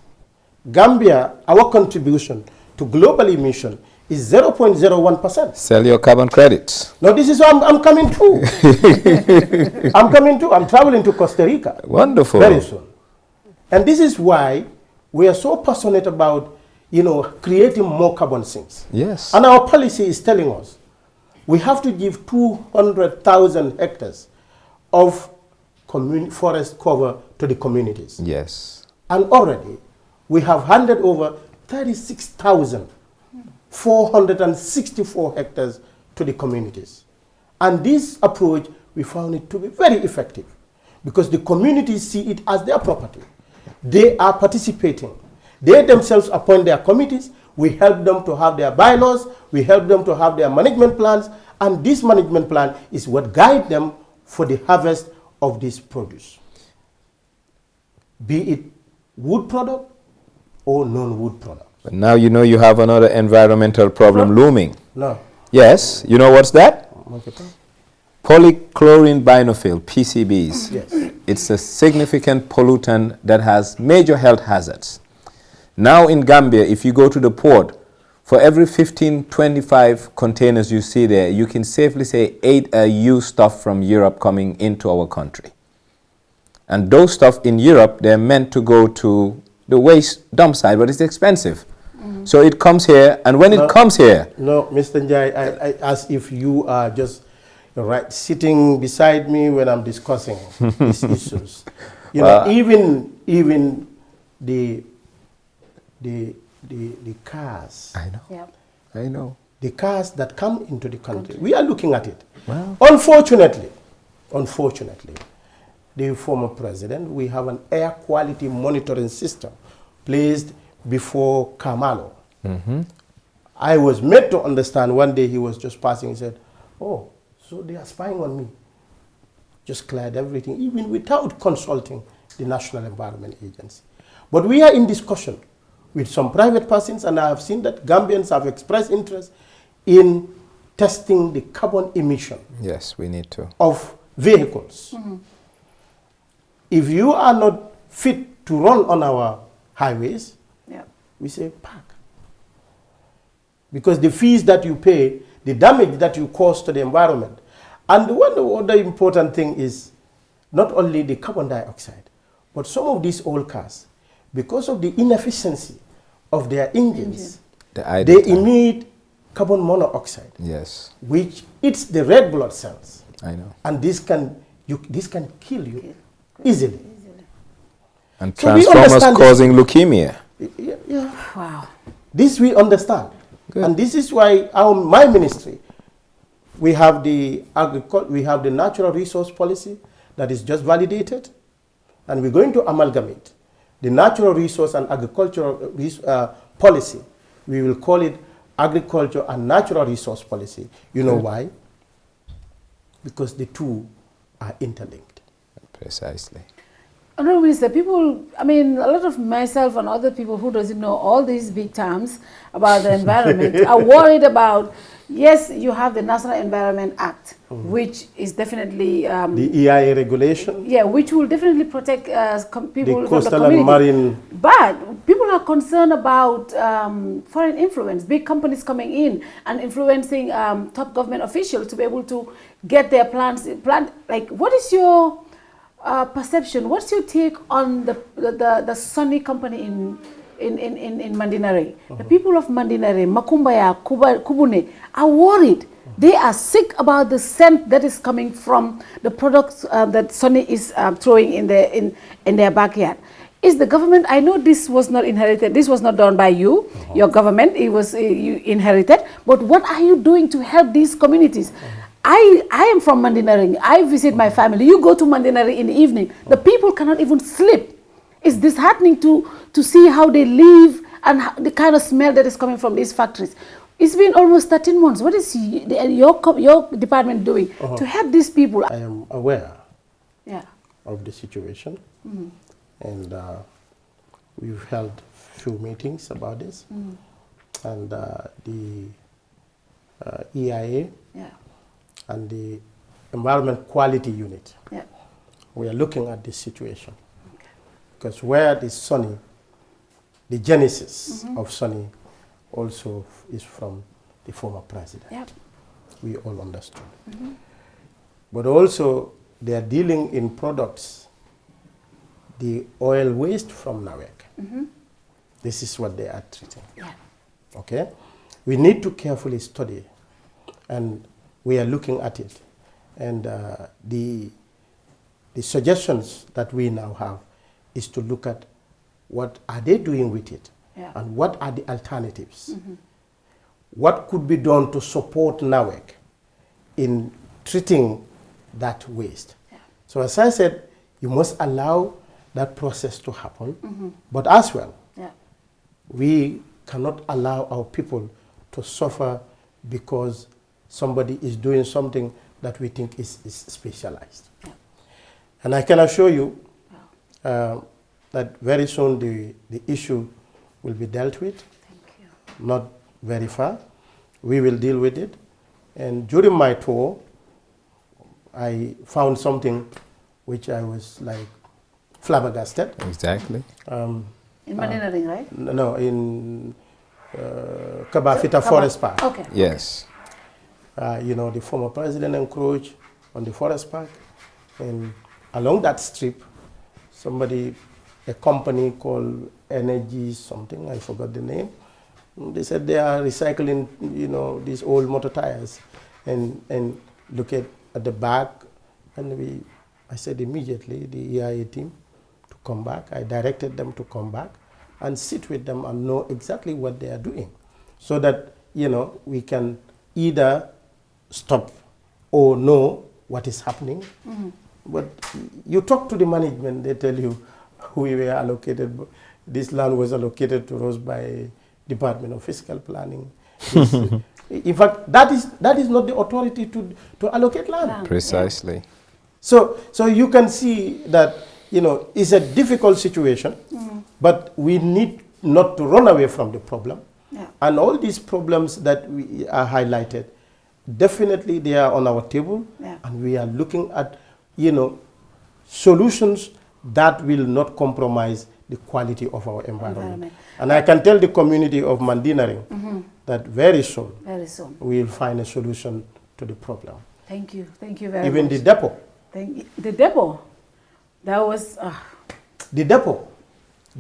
Gambia, our contribution to global emission is 0.01%. Sell your carbon credits. No, this is what I'm coming to. I'm traveling to Costa Rica. Wonderful. Very soon. And this is why we are so passionate about, creating more carbon sinks. Yes. And our policy is telling us we have to give 200,000 hectares of forest cover to the communities. Yes. And already we have handed over 36,464 hectares to the communities. And this approach, we found it to be very effective because the communities see it as their property. They are participating. They themselves appoint their committees. We help them to have their bylaws. We help them to have their management plans. And this management plan is what guides them for the harvest of this produce, be it wood product or non-wood product. But now you know you have another environmental problem looming. No. Yes. You know what's that? Okay. Polychlorine binophil, PCBs. Yes. It's a significant pollutant that has major health hazards. Now in Gambia, if you go to the port, for every 15, 25 containers you see there, you can safely say 8 are used stuff from Europe coming into our country. And those stuff in Europe, they're meant to go to the waste dump site, but it's expensive. So it comes here, and when it comes here... No, Mr. Njai, as if you are just sitting beside me when I'm discussing these issues. Even the cars. I know. Yep. I know. The cars that come into the country. We are looking at it. Wow. Unfortunately, the former president, we have an air quality monitoring system placed before Kamalo. I was made to understand one day he was just passing, he said, oh, so they are spying on me. Just cleared everything, even without consulting the National Environment Agency. But we are in discussion with some private persons, and I have seen that Gambians have expressed interest in testing the carbon emission. Yes, we need to. Of vehicles. If you are not fit to run on our highways, we say park. Because the fees that you pay, the damage that you cause to the environment. And one other important thing is not only the carbon dioxide, but some of these old cars, because of the inefficiency of their engines, they emit carbon monoxide. Yes. Which eats the red blood cells. I know. And this can kill you easily. And so transformers causing leukemia. Yeah. Wow. This we understand. Good. And this is why my ministry, we have the natural resource policy that is just validated, and we're going to amalgamate the natural resource and agricultural policy. We will call it agriculture and natural resource policy. You know why? Because the two are interlinked. Precisely. Honourable Minister, a lot of myself and other people who doesn't know all these big terms about the environment are worried about, yes, you have the National Environment Act, which is definitely the EIA regulation. Yeah, which will definitely protect people the from coastal the community. and marine. But people are concerned about foreign influence, big companies coming in and influencing top government officials to be able to get their plans. Like, what is your perception? What's your take on the Sunny company in Mandinare? The people of Mandinare, Makumbaya, Kubune are worried. They are sick about the scent that is coming from the products that Sunny is throwing in their backyard. Is the government, I know this was not inherited, this was not done by you, your government, it was you inherited, but what are you doing to help these communities? I am from Mandinare. I visit my family. You go to Mandinare in the evening. The people cannot even sleep. It's disheartening to see how they live and the kind of smell that is coming from these factories. It's been almost 13 months. What is your department doing to help these people? I am aware of the situation. And we've held few meetings about this. And the EIA and the Environment Quality Unit, we are looking at this situation. Because where the Sunny, the genesis of Sunny also is from the former president. We all understood. But also they are dealing in products, the oil waste from Nawek. This is what they are treating. Okay? We need to carefully study, and we are looking at it. And the suggestions that we now have is to look at what are they doing with it, and what are the alternatives. What could be done to support Nawek in treating that waste. So as I said, you must allow that process to happen, but as well, we cannot allow our people to suffer because somebody is doing something that we think is specialized. And I can assure you that very soon the issue will be dealt with. Not very far. We will deal with it. And during my tour, I found something which I was like flabbergasted. Exactly. In Mandinari, right? No, in Kabafita Forest Park. Okay. Yes. You know, the former president encroached on the forest park, and along that strip, a company called Energy something, I forgot the name, they said they are recycling, you know, these old motor tires, and look at the back, and I said immediately, the EIA team, to come back. I directed them to come back and sit with them and know exactly what they are doing, so that, you know, we can either stop or know what is happening. But you talk to the management, they tell you we were allocated, this land was allocated to us by Department of Fiscal Planning. In fact, that is not the authority to allocate land. Precisely. So you can see that, you know, it's a difficult situation, but we need not to run away from the problem. And all these problems that we are highlighted, definitely they are on our table, and we are looking at, you know, solutions that will not compromise the quality of our environment. And I can tell the community of Mandinari that very soon we will find a solution to the problem. Thank you very much. Even the depot. The depot, that was... The depot.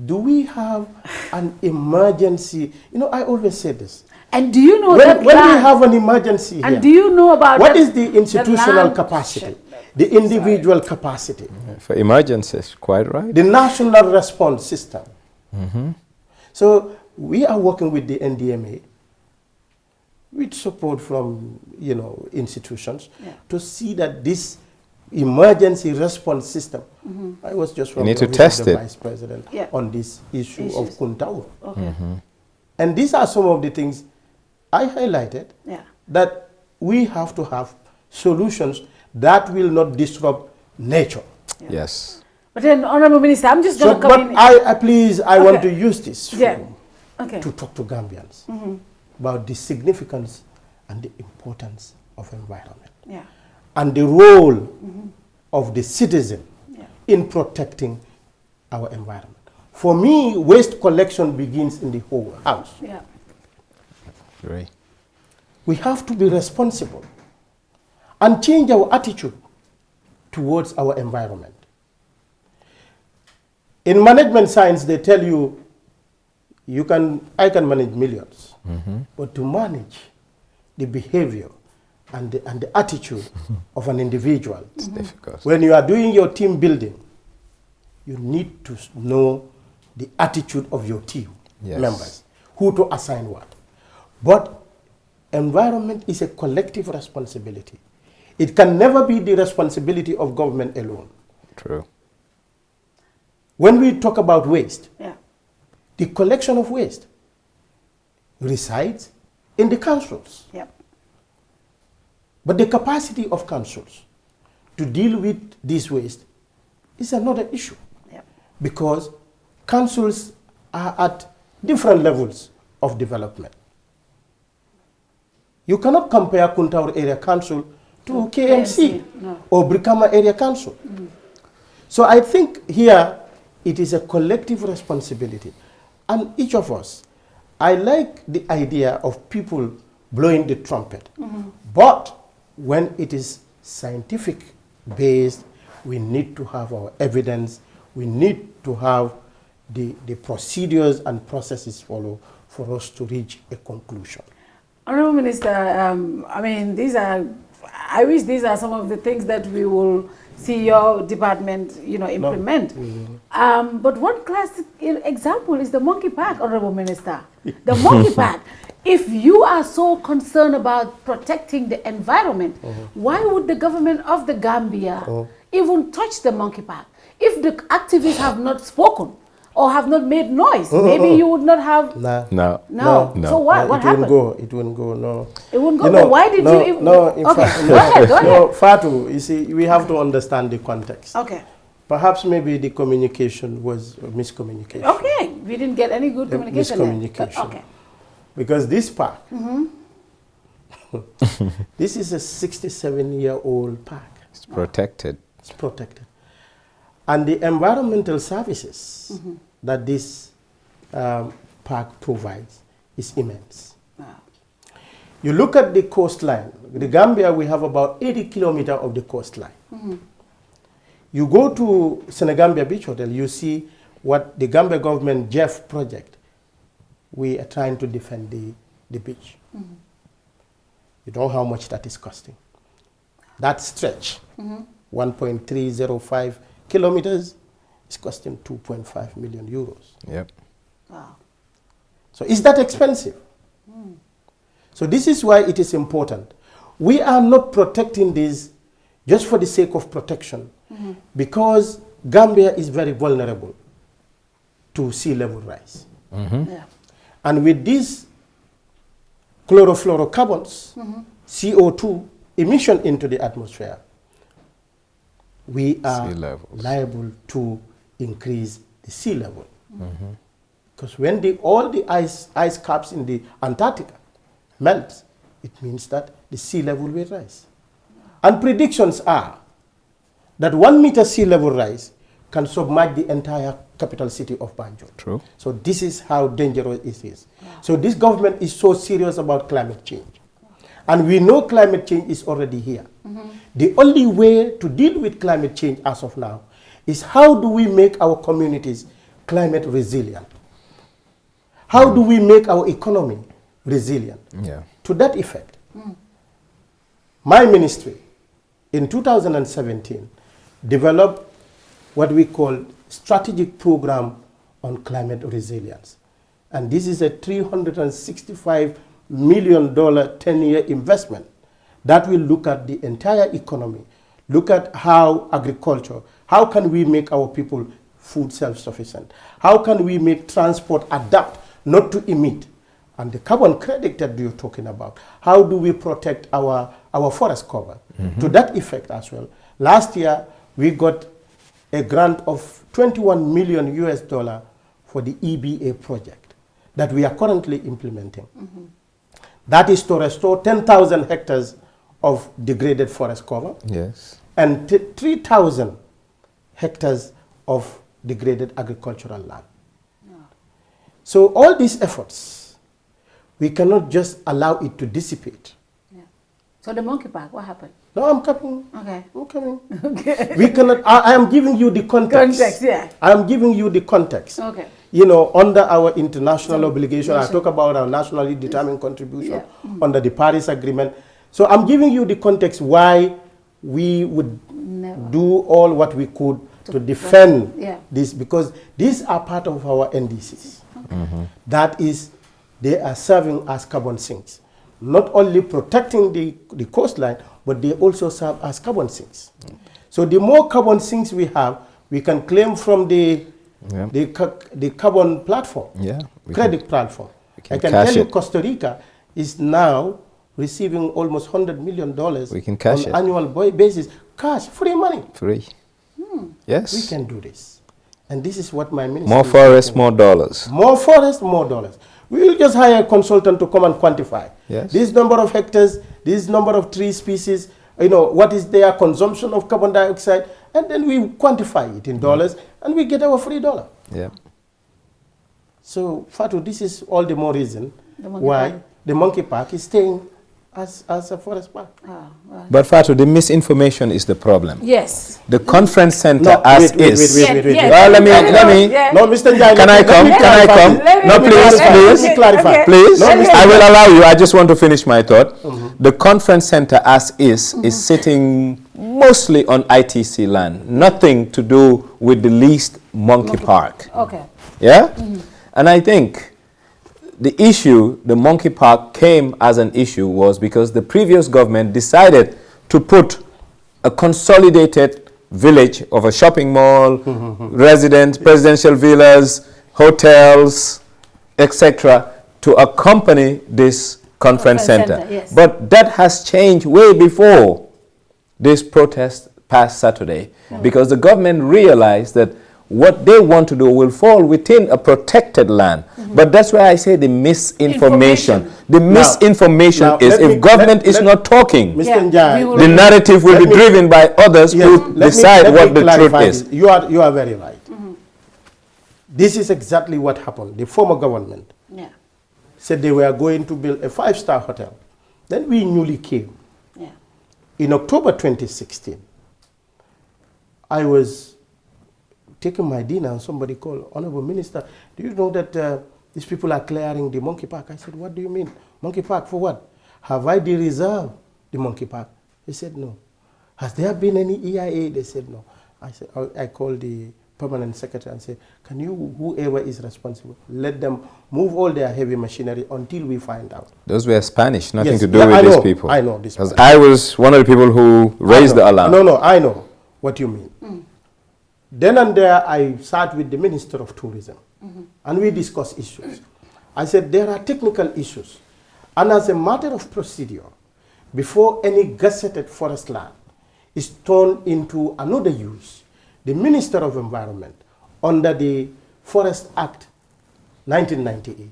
Do we have an emergency? You know, I always say this. And do you know when we have an emergency and here, do you know about what is the institutional capacity, the individual capacity? For emergencies, quite right. The national response system. So we are working with the NDMA, with support from, you know, institutions, to see that this emergency response system. I was just from the Vice President on this issue of Kuntau. And these are some of the things I highlighted, that we have to have solutions that will not disrupt nature. Yes. But then, Honorable Minister, I'm just going to come in. I want to use this forum to talk to Gambians about the significance and the importance of environment. Yeah. And the role of the citizen in protecting our environment. For me, waste collection begins in the whole house. Yeah. Right. We have to be responsible and change our attitude towards our environment. In management science, they tell you, I can manage millions, but to manage the behavior and the attitude of an individual, it's difficult. when you are doing your team building, you need to know the attitude of your team members, who to assign what. But environment is a collective responsibility. It can never be the responsibility of government alone. True. When we talk about waste, yeah, the collection of waste resides in the councils. Yep. But the capacity of councils to deal with this waste is another issue. Yep. Because councils are at different levels of development. You cannot compare Kuntaur Area Council to KMC or Brikama Area Council. So I think here it is a collective responsibility. And each of us, I like the idea of people blowing the trumpet. But when it is scientific based, we need to have our evidence, we need to have the procedures and processes followed for us to reach a conclusion. Honorable Minister, I mean, I wish these are some of the things that we will see your department, implement. But one classic example is the monkey park, Honorable Minister. The monkey park. If you are so concerned about protecting the environment, why would the government of the Gambia even touch the monkey park? If the activists have not spoken or have not made noise, maybe you would not have... No. So what happened? It wouldn't go, no. It wouldn't go, but why did you even... No, in okay, fact, go ahead. No, Fatou, you see, we have to understand the context. Okay. Perhaps maybe the communication was a miscommunication. Okay, we didn't get any good communication miscommunication. Then. Okay. Because this park, this is a 67-year-old park. It's protected. It's protected. And the environmental services that this park provides is immense. Wow. You look at the coastline. The Gambia, we have about 80 kilometers of the coastline. You go to Senegambia Beach Hotel, you see what the Gambia government Jeff project, we are trying to defend the beach. You know how much that is costing. That stretch, 1.305 kilometers, is costing 2.5 million euros. Yep. Wow. So is that expensive? So this is why it is important. We are not protecting this just for the sake of protection, because Gambia is very vulnerable to sea level rise. Yeah. And with these chlorofluorocarbons, CO2 emission into the atmosphere, we are liable to increase the sea level. Because when all the ice caps in the Antarctica melt, it means that the sea level will rise. And predictions are that 1 meter sea level rise can submerge the entire capital city of Banjul. True. So this is how dangerous it is. So this government is so serious about climate change. And we know climate change is already here. The only way to deal with climate change as of now is how do we make our communities climate resilient? How do we make our economy resilient? Yeah. To that effect, my ministry in 2017 developed what we call strategic program on climate resilience. And this is a $365 million 10-year investment that will look at the entire economy, look at how agriculture, how can we make our people food self-sufficient? How can we make transport adapt, not to emit? And the carbon credit that you're talking about, how do we protect our forest cover? To that effect as well. Last year, we got a grant of 21 million US dollar for the EBA project that we are currently implementing. That is to restore 10,000 hectares of degraded forest cover. Yes. And 3,000 hectares of degraded agricultural land. So all these efforts, we cannot just allow it to dissipate. So the monkey park, what happened? No, I'm coming. Okay. I'm coming. Okay. We cannot, I am giving you the context. Context, yeah. I am giving you the context. Okay. You know, under our international obligation, I talk about our nationally determined contribution under the Paris Agreement. So I'm giving you the context why we would do all what we could to defend this, because these are part of our NDCs. That is, they are serving as carbon sinks. Not only protecting the coastline, but they also serve as carbon sinks. So the more carbon sinks we have, we can claim from the carbon platform, credit platform. I can tell you Costa Rica is now receiving almost $100 million on annual basis. Cash, free money. Free. Yes. We can do this. And this is what my minister More forests, more dollars. More forests, more dollars. We will just hire a consultant to come and quantify. Yes. This number of hectares, this number of tree species, you know, what is their consumption of carbon dioxide, and then we quantify it in dollars, and we get our free dollar. Yeah. So, Fatou, this is all the more reason why the monkey park is staying as a forest park. But Fatou, the misinformation is the problem. Yes. The conference center as is. Wait. Well, let me. No, Mr. Njai, Can I come? No, please. Please. I will allow you. I just want to finish my thought. The conference center as is sitting mostly on ITC land. Nothing to do with the leased monkey park. Okay. Yeah? And I think the issue, the monkey park came as an issue was because the previous government decided to put a consolidated village of a shopping mall, presidential villas, hotels, etc. to accompany this conference center. Yes. But that has changed way before this protest past Saturday because the government realized that what they want to do will fall within a protected land. But that's why I say the misinformation. The misinformation is if government is not talking, the narrative will be driven by others who decide what the truth is. You are very right. This is exactly what happened. The former government said they were going to build a 5-star hotel. Then we newly came. In October 2016, I was taking my dinner and somebody called, Honorable Minister, do you know that these people are clearing the monkey park? I said, what do you mean? Monkey park for what? Have I de-reserved the monkey park? They said, no. Has there been any EIA? They said, no. I said, I called the permanent secretary and said, can you, whoever is responsible, let them move all their heavy machinery until we find out. Those were Spanish, nothing Yes, to do yeah, with I these know, people. I know this. Because I was one of the people who raised the alarm. No, I know what you mean. Then and there, I sat with the Minister of Tourism, and we discussed issues. I said, there are technical issues. And as a matter of procedure, before any gazetted forest land is turned into another use, the Minister of Environment, under the Forest Act 1998,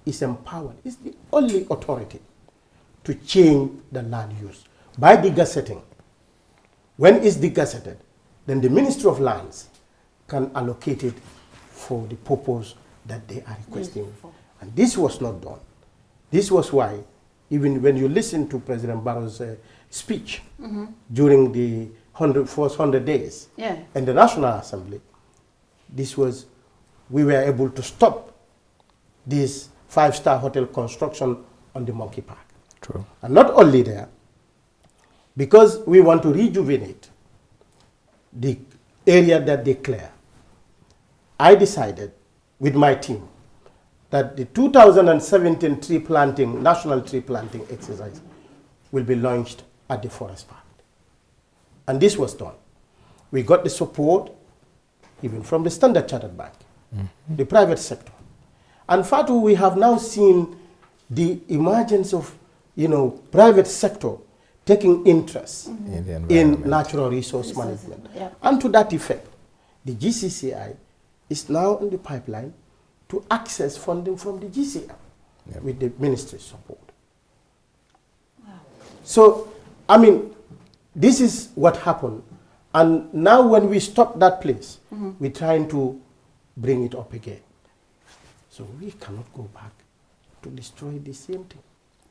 is empowered, is the only authority to change the land use by degazetting. When it's degazetted, then the Ministry of Lands can allocate it for the purpose that they are requesting. And this was not done. This was why, even when you listen to President Barrow's speech during the first 100 days in the National Assembly, we were able to stop this 5-star hotel construction on the monkey park. True. And not only there, because we want to rejuvenate the area that they clear, I decided with my team that the 2017 tree planting, national tree planting exercise will be launched at the forest park. And this was done. We got the support even from the Standard Chartered Bank, the private sector. And Fatou, we have now seen the emergence of, private sector taking interest in natural resource management. And to that effect, the GCCI is now in the pipeline to access funding from the GCM with the ministry's support. So, I mean, this is what happened. And now when we stop that place, we're trying to bring it up again. So we cannot go back to destroy the same thing.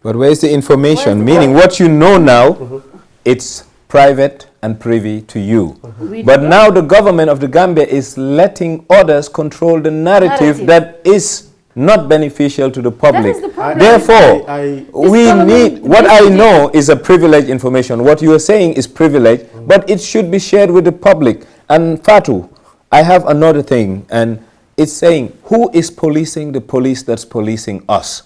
But where's the information? Meaning what you know now, it's private and privy to you. But now the government of the Gambia is letting others control the narrative that is not beneficial to the public. Therefore, we need, what I know is a privileged information. What you are saying is privileged, but it should be shared with the public. And Fatou, I have another thing, and it's saying, who is policing the police that's policing us?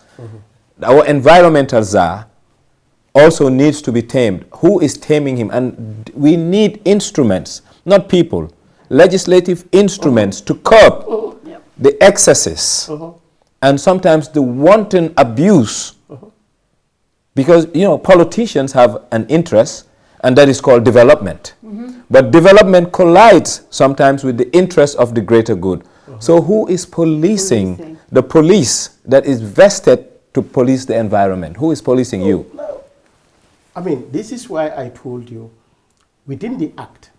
Our environmental czar also needs to be tamed. Who is taming him? And we need instruments, not people, legislative instruments to curb the excesses and sometimes the wanton abuse. Because, you know, politicians have an interest, and that is called development. But development collides sometimes with the interest of the greater good. So who is policing the police that is vested to police the environment? Who is policing you? No. I mean, this is why I told you, within the Act,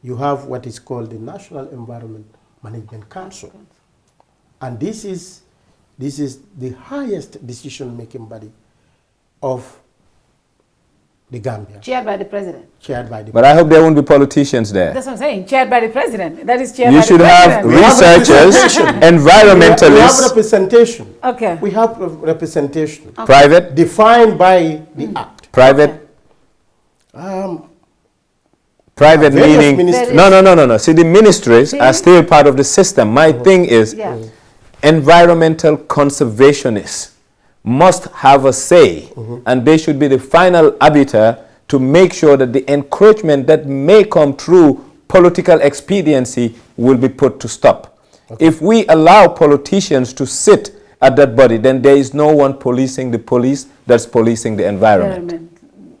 you have what is called the National Environment Management Council. And this is the highest decision-making body of the Gambia. Chaired by the president. Chaired by the But I hope there won't be politicians there. That's what I'm saying. Chaired by the president. That is chaired You by the should have president. researchers, environmentalists. We have representation. Okay. We have representation. Okay. Private? Defined by the Act. Private? Private meaning, no. See, the ministries are still part of the system. My thing is, environmental conservationists must have a say, and they should be the final arbiter to make sure that the encroachment that may come through political expediency will be put to stop. If we allow politicians to sit at that body, then there is no one policing the police that's policing the environment.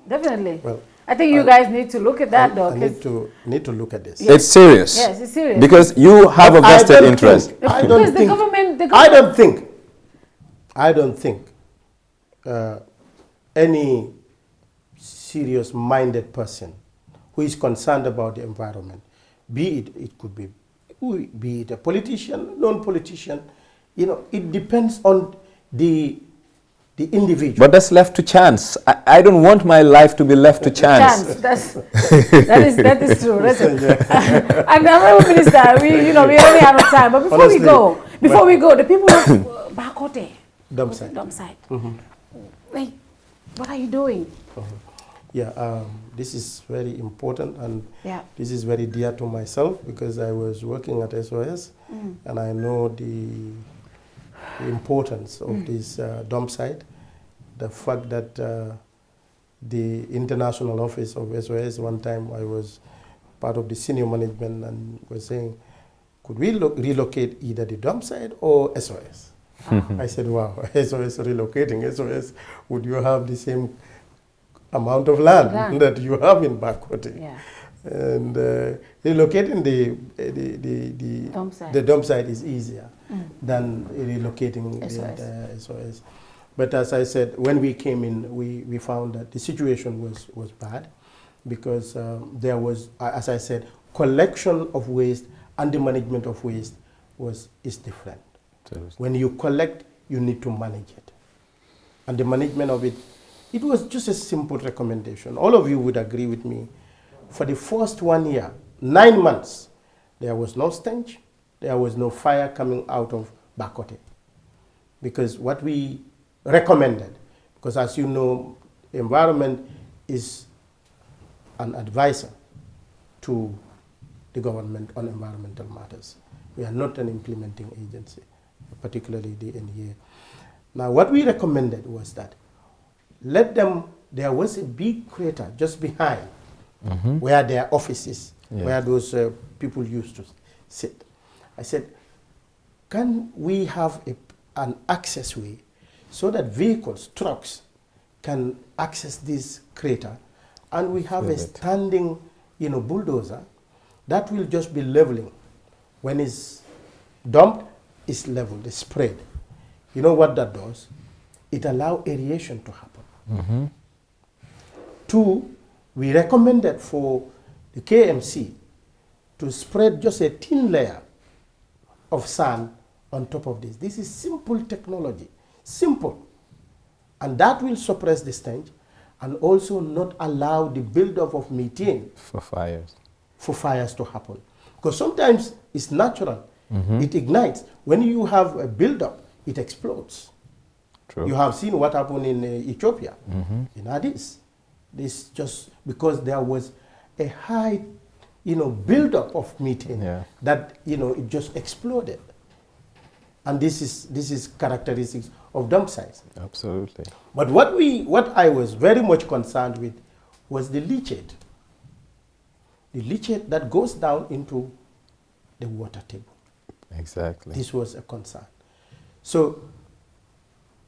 Definitely. Well, I think you guys need to look at that, though. I need to look at this. It's serious. Yes, it's serious. Because you have a vested interest. I don't think any serious-minded person who is concerned about the environment, be it a politician, non-politician, you know, it depends on the individual. But that's left to chance. I don't want my life to be left to chance. That is true. And Honorable Minister, we only have no time. But before we go, the people of Bakote, dump site. Wait, what are you doing? Yeah, this is very important, and this is very dear to myself because I was working at SOS, and I know the importance of this dump site. The fact that the international office of SOS, one time I was part of the senior management and was saying, could we relocate either the dump site or SOS? I said, wow, SOS relocating, SOS, would you have the same amount of land that you have in Bakote? Yeah. And relocating the dump site is easier than relocating the SOS. But as I said, when we came in, we found that the situation was bad because there was, as I said, collection of waste and the management of waste is different. When you collect, you need to manage it. And the management of it was just a simple recommendation. All of you would agree with me. For the first 1 year, 9 months, there was no stench, there was no fire coming out of Bakote. Because what we recommended, because as you know, environment is an advisor to the government on environmental matters. We are not an implementing agency, particularly the NEA. Now, what we recommended was that there was a big crater just behind where their office is, where those people used to sit. I said, can we have an access way so that vehicles, trucks, can access this crater, and we have a standing, bulldozer that will just be leveling. When it's dumped, it's leveled, it's spread. You know what that does? It allows aeration to happen. Two, we recommended for the KMC to spread just a thin layer of sand on top of this. This is simple technology, simple. And that will suppress the stench and also not allow the buildup of methane for fires to happen. Because sometimes it's natural. It ignites. When you have a buildup, it explodes. True. You have seen what happened in Ethiopia, in Addis. This just because there was a high, buildup of methane that, it just exploded. And this is characteristics of dump sites. Absolutely. But what I was very much concerned with was the leachate. The leachate that goes down into the water table. Exactly. This was a concern. So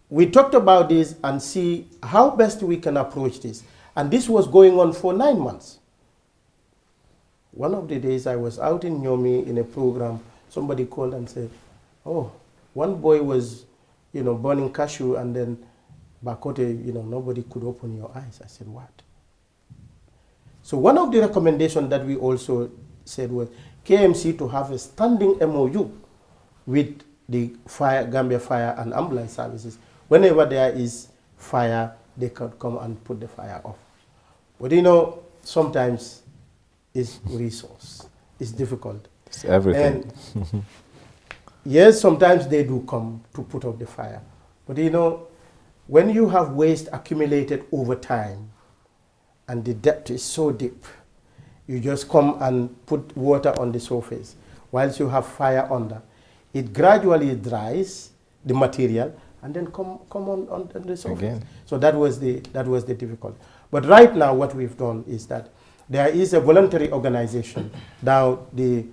we talked about this and see how best we can approach this. And this was going on for 9 months. One of the days I was out in Nyomi in a program, somebody called and said, oh, one boy was, burning cashew, and then Bakote, nobody could open your eyes. I said, what? So one of the recommendations that we also said was KMC to have a standing MOU with the Gambia Fire and Ambulance Services. Whenever there is fire, they can come and put the fire off. But sometimes it's resource. It's difficult. It's everything. And yes, sometimes they do come to put out the fire. But when you have waste accumulated over time and the depth is so deep, you just come and put water on the surface whilst you have fire under. It gradually dries the material and then come on the surface. Again. So that was the difficult. But right now what we've done is that there is a voluntary organization, now the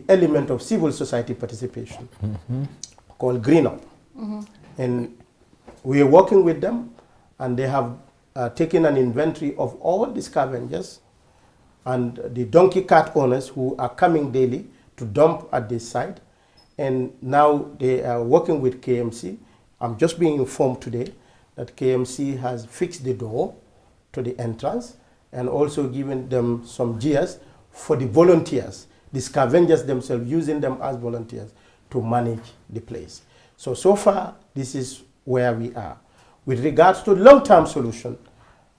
element of civil society participation called Green Up. And we are working with them, and they have taken an inventory of all the scavengers and the donkey cart owners who are coming daily to dump at this site. And now they are working with KMC. I'm just being informed today that KMC has fixed the door to the entrance and also given them some gears for the volunteers, the scavengers themselves, using them as volunteers to manage the place. So far, this is where we are. With regards to long-term solution,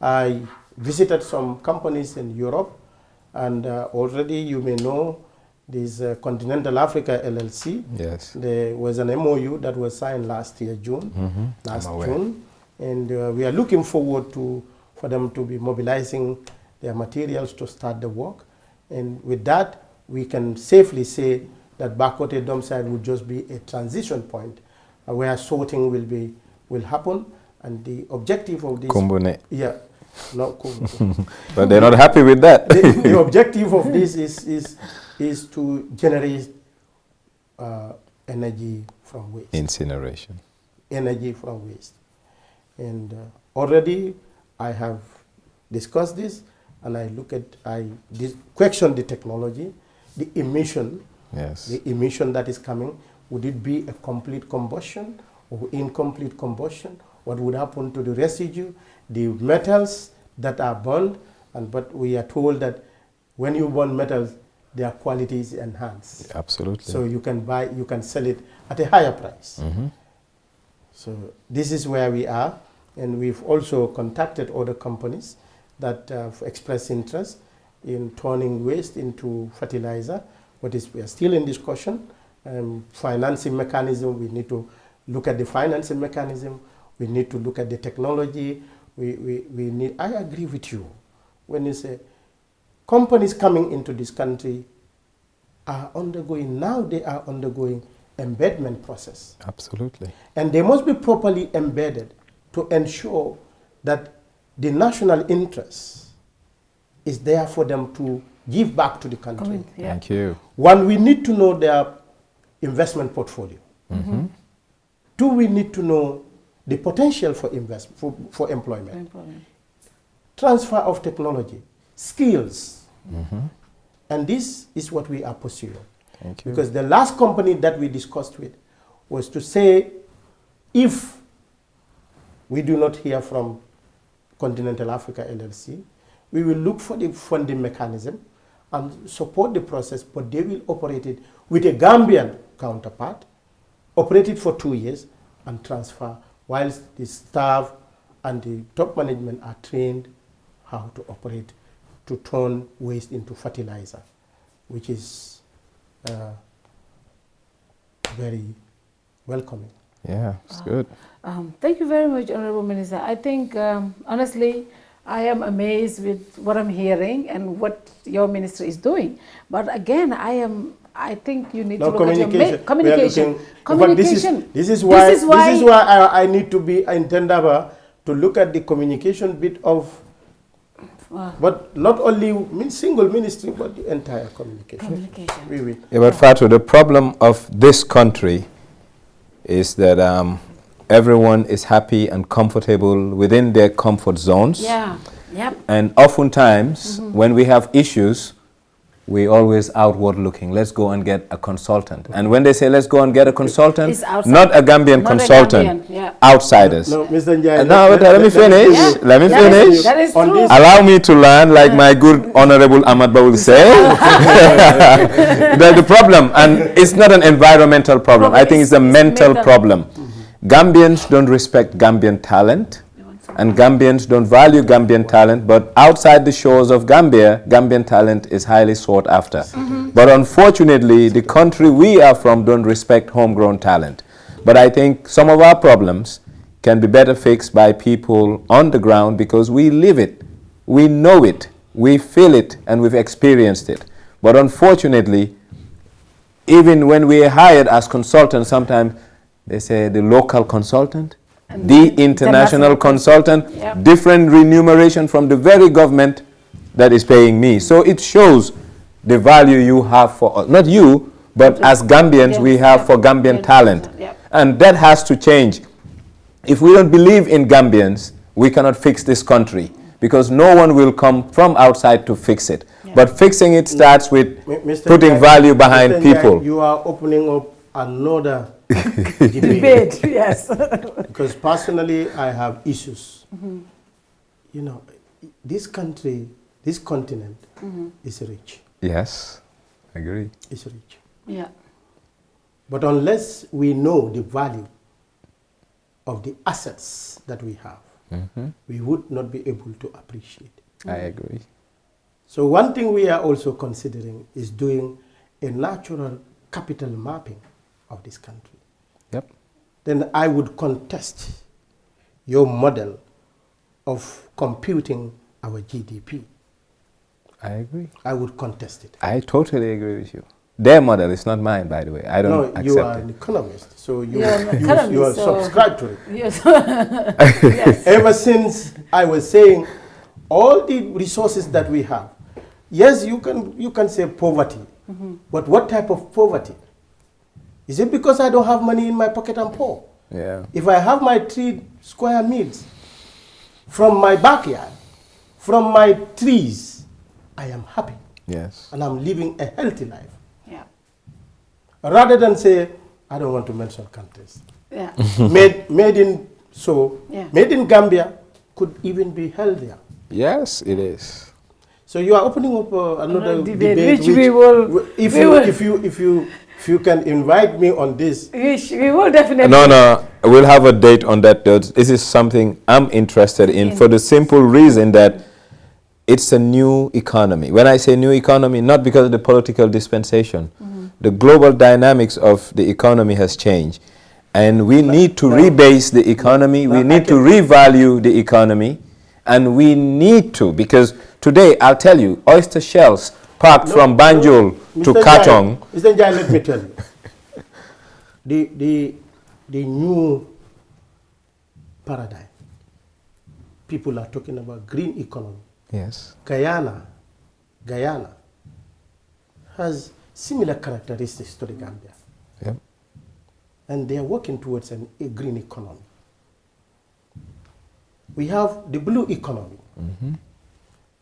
I visited some companies in Europe, and already you may know this Continental Africa LLC. Yes. There was an MOU that was signed last year, June, last June, and we are looking forward for them to be mobilizing their materials to start the work. And with that, we can safely say that Bakote dump site will just be a transition point where sorting will happen, and the objective of this. Kumbune. Yeah, not Kumbune. But they're not happy with that. The objective of this is to generate energy from waste. Incineration. Energy from waste, and already I have discussed this, and I question the technology, the emission. Yes. The emission that is coming. Would it be a complete combustion or incomplete combustion? What would happen to the residue, the metals that are burned? But we are told that when you burn metals, their quality is enhanced. Absolutely. So you can sell it at a higher price. So this is where we are, and we've also contacted other companies that have expressed interest in turning waste into fertilizer. But we are still in discussion. Financing mechanism, we need to look at the financing mechanism. We need to look at the technology. I agree with you when you say companies coming into this country are undergoing embedment process. Absolutely. And they must be properly embedded to ensure that the national interest is there for them to give back to the country. Thank you. One, we need to know their investment portfolio. Two, we need to know the potential for investment, for employment. Transfer of technology, skills. And this is what we are pursuing. Thank you. Because the last company that we discussed with was to say, if we do not hear from Continental Africa LLC, We will look for the funding mechanism and support the process, but they will operate it with a Gambian counterpart, operate it for 2 years, and transfer, whilst the staff and the top management are trained how to operate, to turn waste into fertilizer, which is very welcoming. Yeah, it's good. Thank you very much, Honorable Minister. I think, honestly, I am amazed with what I'm hearing and what your ministry is doing. But again, I think you need to look at your communication. This is why I need to be in Tendaba to look at the communication bit of, but not only single ministry, but the entire communication. Yeah, but Fatou, the problem of this country is that everyone is happy and comfortable within their comfort zones. Yeah. Yep. And oftentimes, when we have issues, we always outward looking. Let's go and get a consultant. And when they say let's go and get a consultant, not a Gambian consultant, outsiders. No, Mr. Njai, let me finish. Let me finish. That is true. Allow me to learn, like my good Honorable Ahmadba will say. The problem, and it's not an environmental problem. I think it's a mental problem. Gambians don't respect Gambian talent, and Gambians don't value Gambian talent, but outside the shores of Gambia, Gambian talent is highly sought after. But unfortunately, the country we are from don't respect homegrown talent. But I think some of our problems can be better fixed by people on the ground, because we live it, we know it, we feel it, and we've experienced it. But unfortunately, even when we are hired as consultants, sometimes they say the local consultant, the international consultant, different remuneration from the very government that is paying me. So it shows the value you have for, not you, but as Gambians, we have for Gambian talent. And that has to change. If we don't believe in Gambians, we cannot fix this country, because no one will come from outside to fix it. But fixing it starts with putting value behind people. You are opening up another debate, yes. Because personally, I have issues. You know, this country, this continent is rich. Yes, I agree. It's rich. Yeah. But unless we know the value of the assets that we have, we would not be able to appreciate. I agree. So one thing we are also considering is doing a natural capital mapping of this country. Yep. Then I would contest your model of computing our GDP. I agree. I would contest it. I totally agree with you. Their model is not mine, by the way. I don't accept it. No, you are an economist, so you are subscribed to it. Yes. Yes. Ever since I was saying all the resources that we have, yes, you can say poverty, but what type of poverty? Is it because I don't have money in my pocket I'm poor? Yeah. If I have my 3 square meals from my backyard, from my trees, I am happy. Yes. And I'm living a healthy life. Yeah. Rather than say, I don't want to mention countries. Yeah. made in Gambia could even be healthier. Yes, it is. So you are opening up another debate, which we will. If you can invite me on this, we will definitely. No, we'll have a date on that. This is something I'm interested in for the simple reason that it's a new economy. When I say new economy, not because of the political dispensation. The global dynamics of the economy has changed. And we need to rebase the economy. We need to revalue the economy. And we need to, because today, I'll tell you, oyster shells parked from Banjul to Katong. Mr. Njai, let me tell you. The new paradigm, people are talking about green economy. Yes. Guyana has similar characteristics to the Gambia. Yep. And they are working towards a green economy. We have the blue economy,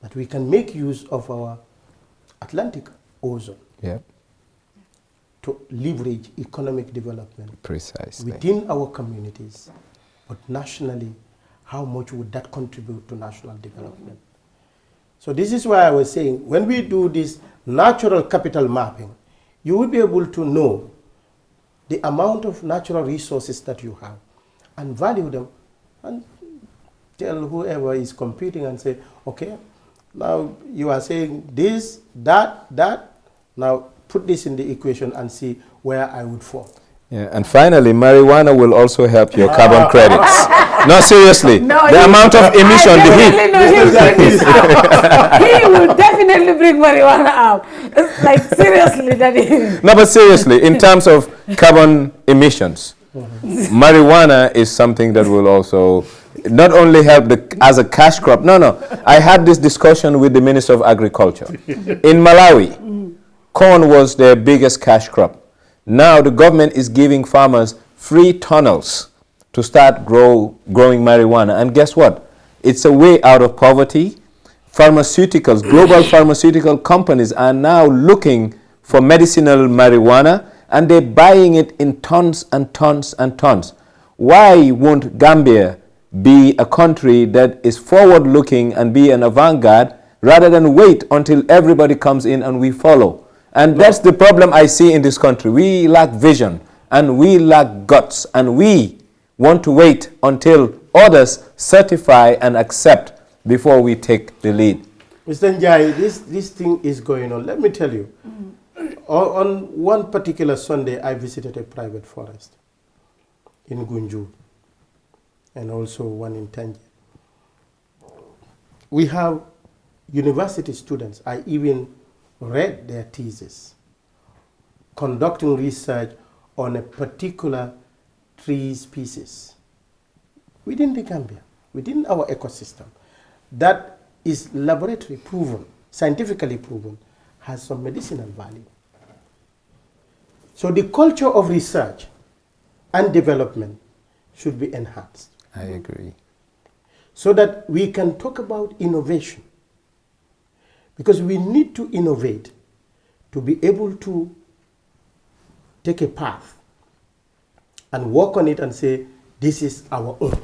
that we can make use of our Atlantic ozone to leverage economic development precisely within our communities, but nationally, how much would that contribute to national development? So this is why I was saying, when we do this natural capital mapping, you will be able to know the amount of natural resources that you have and value them and tell whoever is competing and say, okay, now you are saying this, that, now put this in the equation and see where I would fall. Yeah, and finally, marijuana will also help your carbon credits. No, seriously, the amount of emission, the heat. He will definitely bring marijuana up. It's like, seriously, Daddy. No, but seriously, in terms of carbon emissions, marijuana is something that will also not only help as a cash crop. No. I had this discussion with the Minister of Agriculture. In Malawi, corn was their biggest cash crop. Now the government is giving farmers free tunnels to start growing marijuana. And guess what? It's a way out of poverty. Pharmaceuticals, global pharmaceutical companies are now looking for medicinal marijuana, and they're buying it in tons and tons and tons. Why won't Gambia be a country that is forward-looking and be an avant-garde rather than wait until everybody comes in and we follow? And that's the problem I see in this country. We lack vision and we lack guts, and we want to wait until others certify and accept before we take the lead. Mr. Njai, this thing is going on. Let me tell you, on one particular Sunday, I visited a private forest in Gunju and also one in Tangier. We have university students. I even read their thesis, conducting research on a particular tree species within the Gambia, within our ecosystem, that is laboratory proven, scientifically proven, has some medicinal value. So the culture of research and development should be enhanced. I agree. So that we can talk about innovation. Because we need to innovate to be able to take a path and work on it and say, this is our own.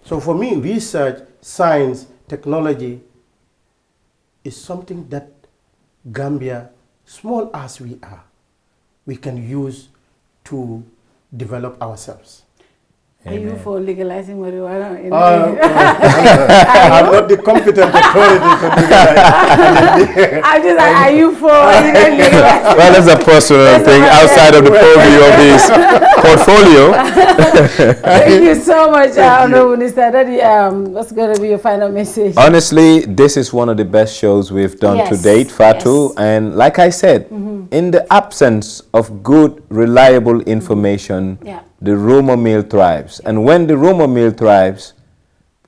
So for me, research, science, technology is something that Gambia, small as we are, we can use to develop ourselves. Are you for legalizing marijuana? I'm not the competent authority to legalize. I'm just like, are you for legalizing? Well, that's a personal thing outside of the purview of this portfolio. Thank you so much, Honorable Minister. Daddy, what's going to be your final message? Honestly, this is one of the best shows we've done to date, Fatou. And like I said, in the absence of good, reliable information, the rumor mill thrives. And when the rumor mill thrives,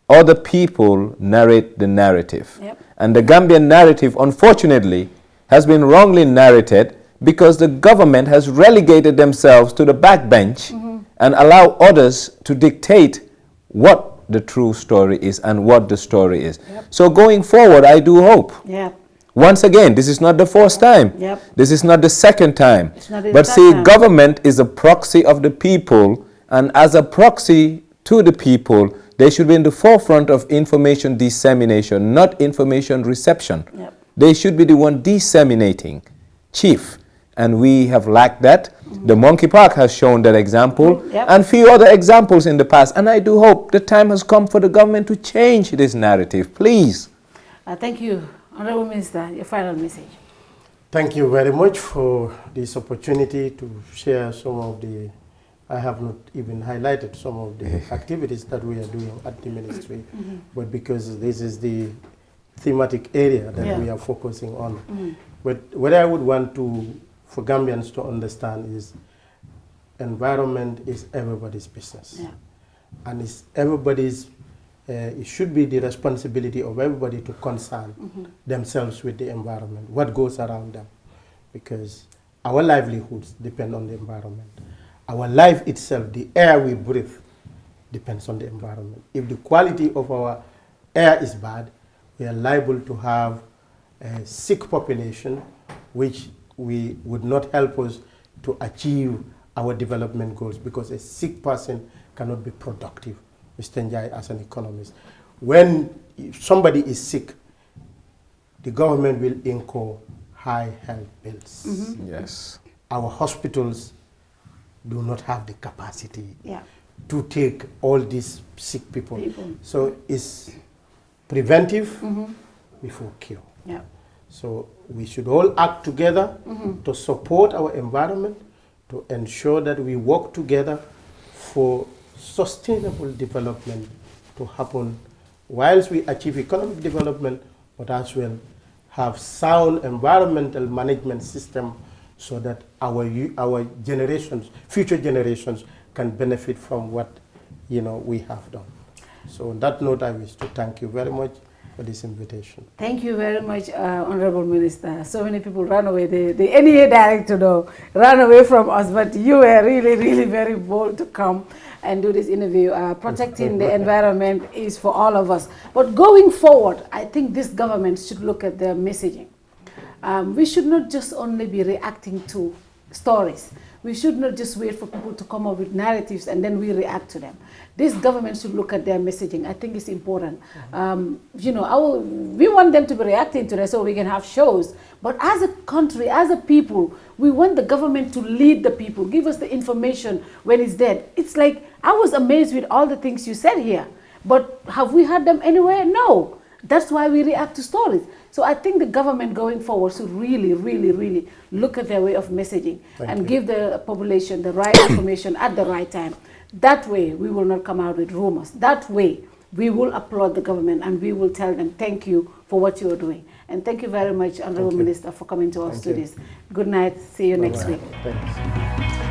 other people narrate the narrative. And the Gambian narrative, unfortunately, has been wrongly narrated because the government has relegated themselves to the backbench and allow others to dictate what the true story is and what the story is. So going forward, I do hope. Once again, this is not the first time. This is not the second time. But see, government is a proxy of the people, and as a proxy to the people, they should be in the forefront of information dissemination, not information reception. They should be the one disseminating, chief. And we have lacked that. The Monkey Park has shown that example, and few other examples in the past. And I do hope the time has come for the government to change this narrative, please. Thank you. Honorable Minister, your final message. Thank you very much for this opportunity to share some of the, I have not even highlighted some of the activities that we are doing at the ministry, but because this is the thematic area that we are focusing on. But what I would want for Gambians to understand is environment is everybody's business. And it's everybody's it should be the responsibility of everybody to concern themselves with the environment, what goes around them, because our livelihoods depend on the environment. Our life itself, the air we breathe, depends on the environment. If the quality of our air is bad, we are liable to have a sick population, which would not help us to achieve our development goals, because a sick person cannot be productive, Mr. Njai, as an economist. when somebody is sick, the government will incur high health bills. Yes. Our hospitals do not have the capacity Yeah. to take all these sick people. So it's preventive before cure. Yeah. So we should all act together to support our environment, to ensure that we work together for sustainable development to happen whilst we achieve economic development, but as well have sound environmental management system so that our generations, future generations, can benefit from what we have done. So on that note, I wish to thank you very much for this invitation. Thank you very much, Honorable Minister. So many people ran away. The NEA director though ran away from us, but you were really, really very bold to come and do this interview. Protecting the environment is for all of us. But going forward, I think this government should look at their messaging. We should not just only be reacting to stories. We should not just wait for people to come up with narratives and then we react to them. This government should look at their messaging. I think it's important. We want them to be reacting to that so we can have shows. But as a country, as a people, we want the government to lead the people, give us the information when it's dead. It's like, I was amazed with all the things you said here. But have we had them anywhere? No. That's why we react to stories. So I think the government going forward should really, really, really look at their way of messaging and give the population the right information at the right time. That way, we will not come out with rumors. That way, we will applaud the government and we will tell them thank you for what you are doing. And thank you very much, Honorable Minister, for coming to our studios. Good night. See you next week. Thanks.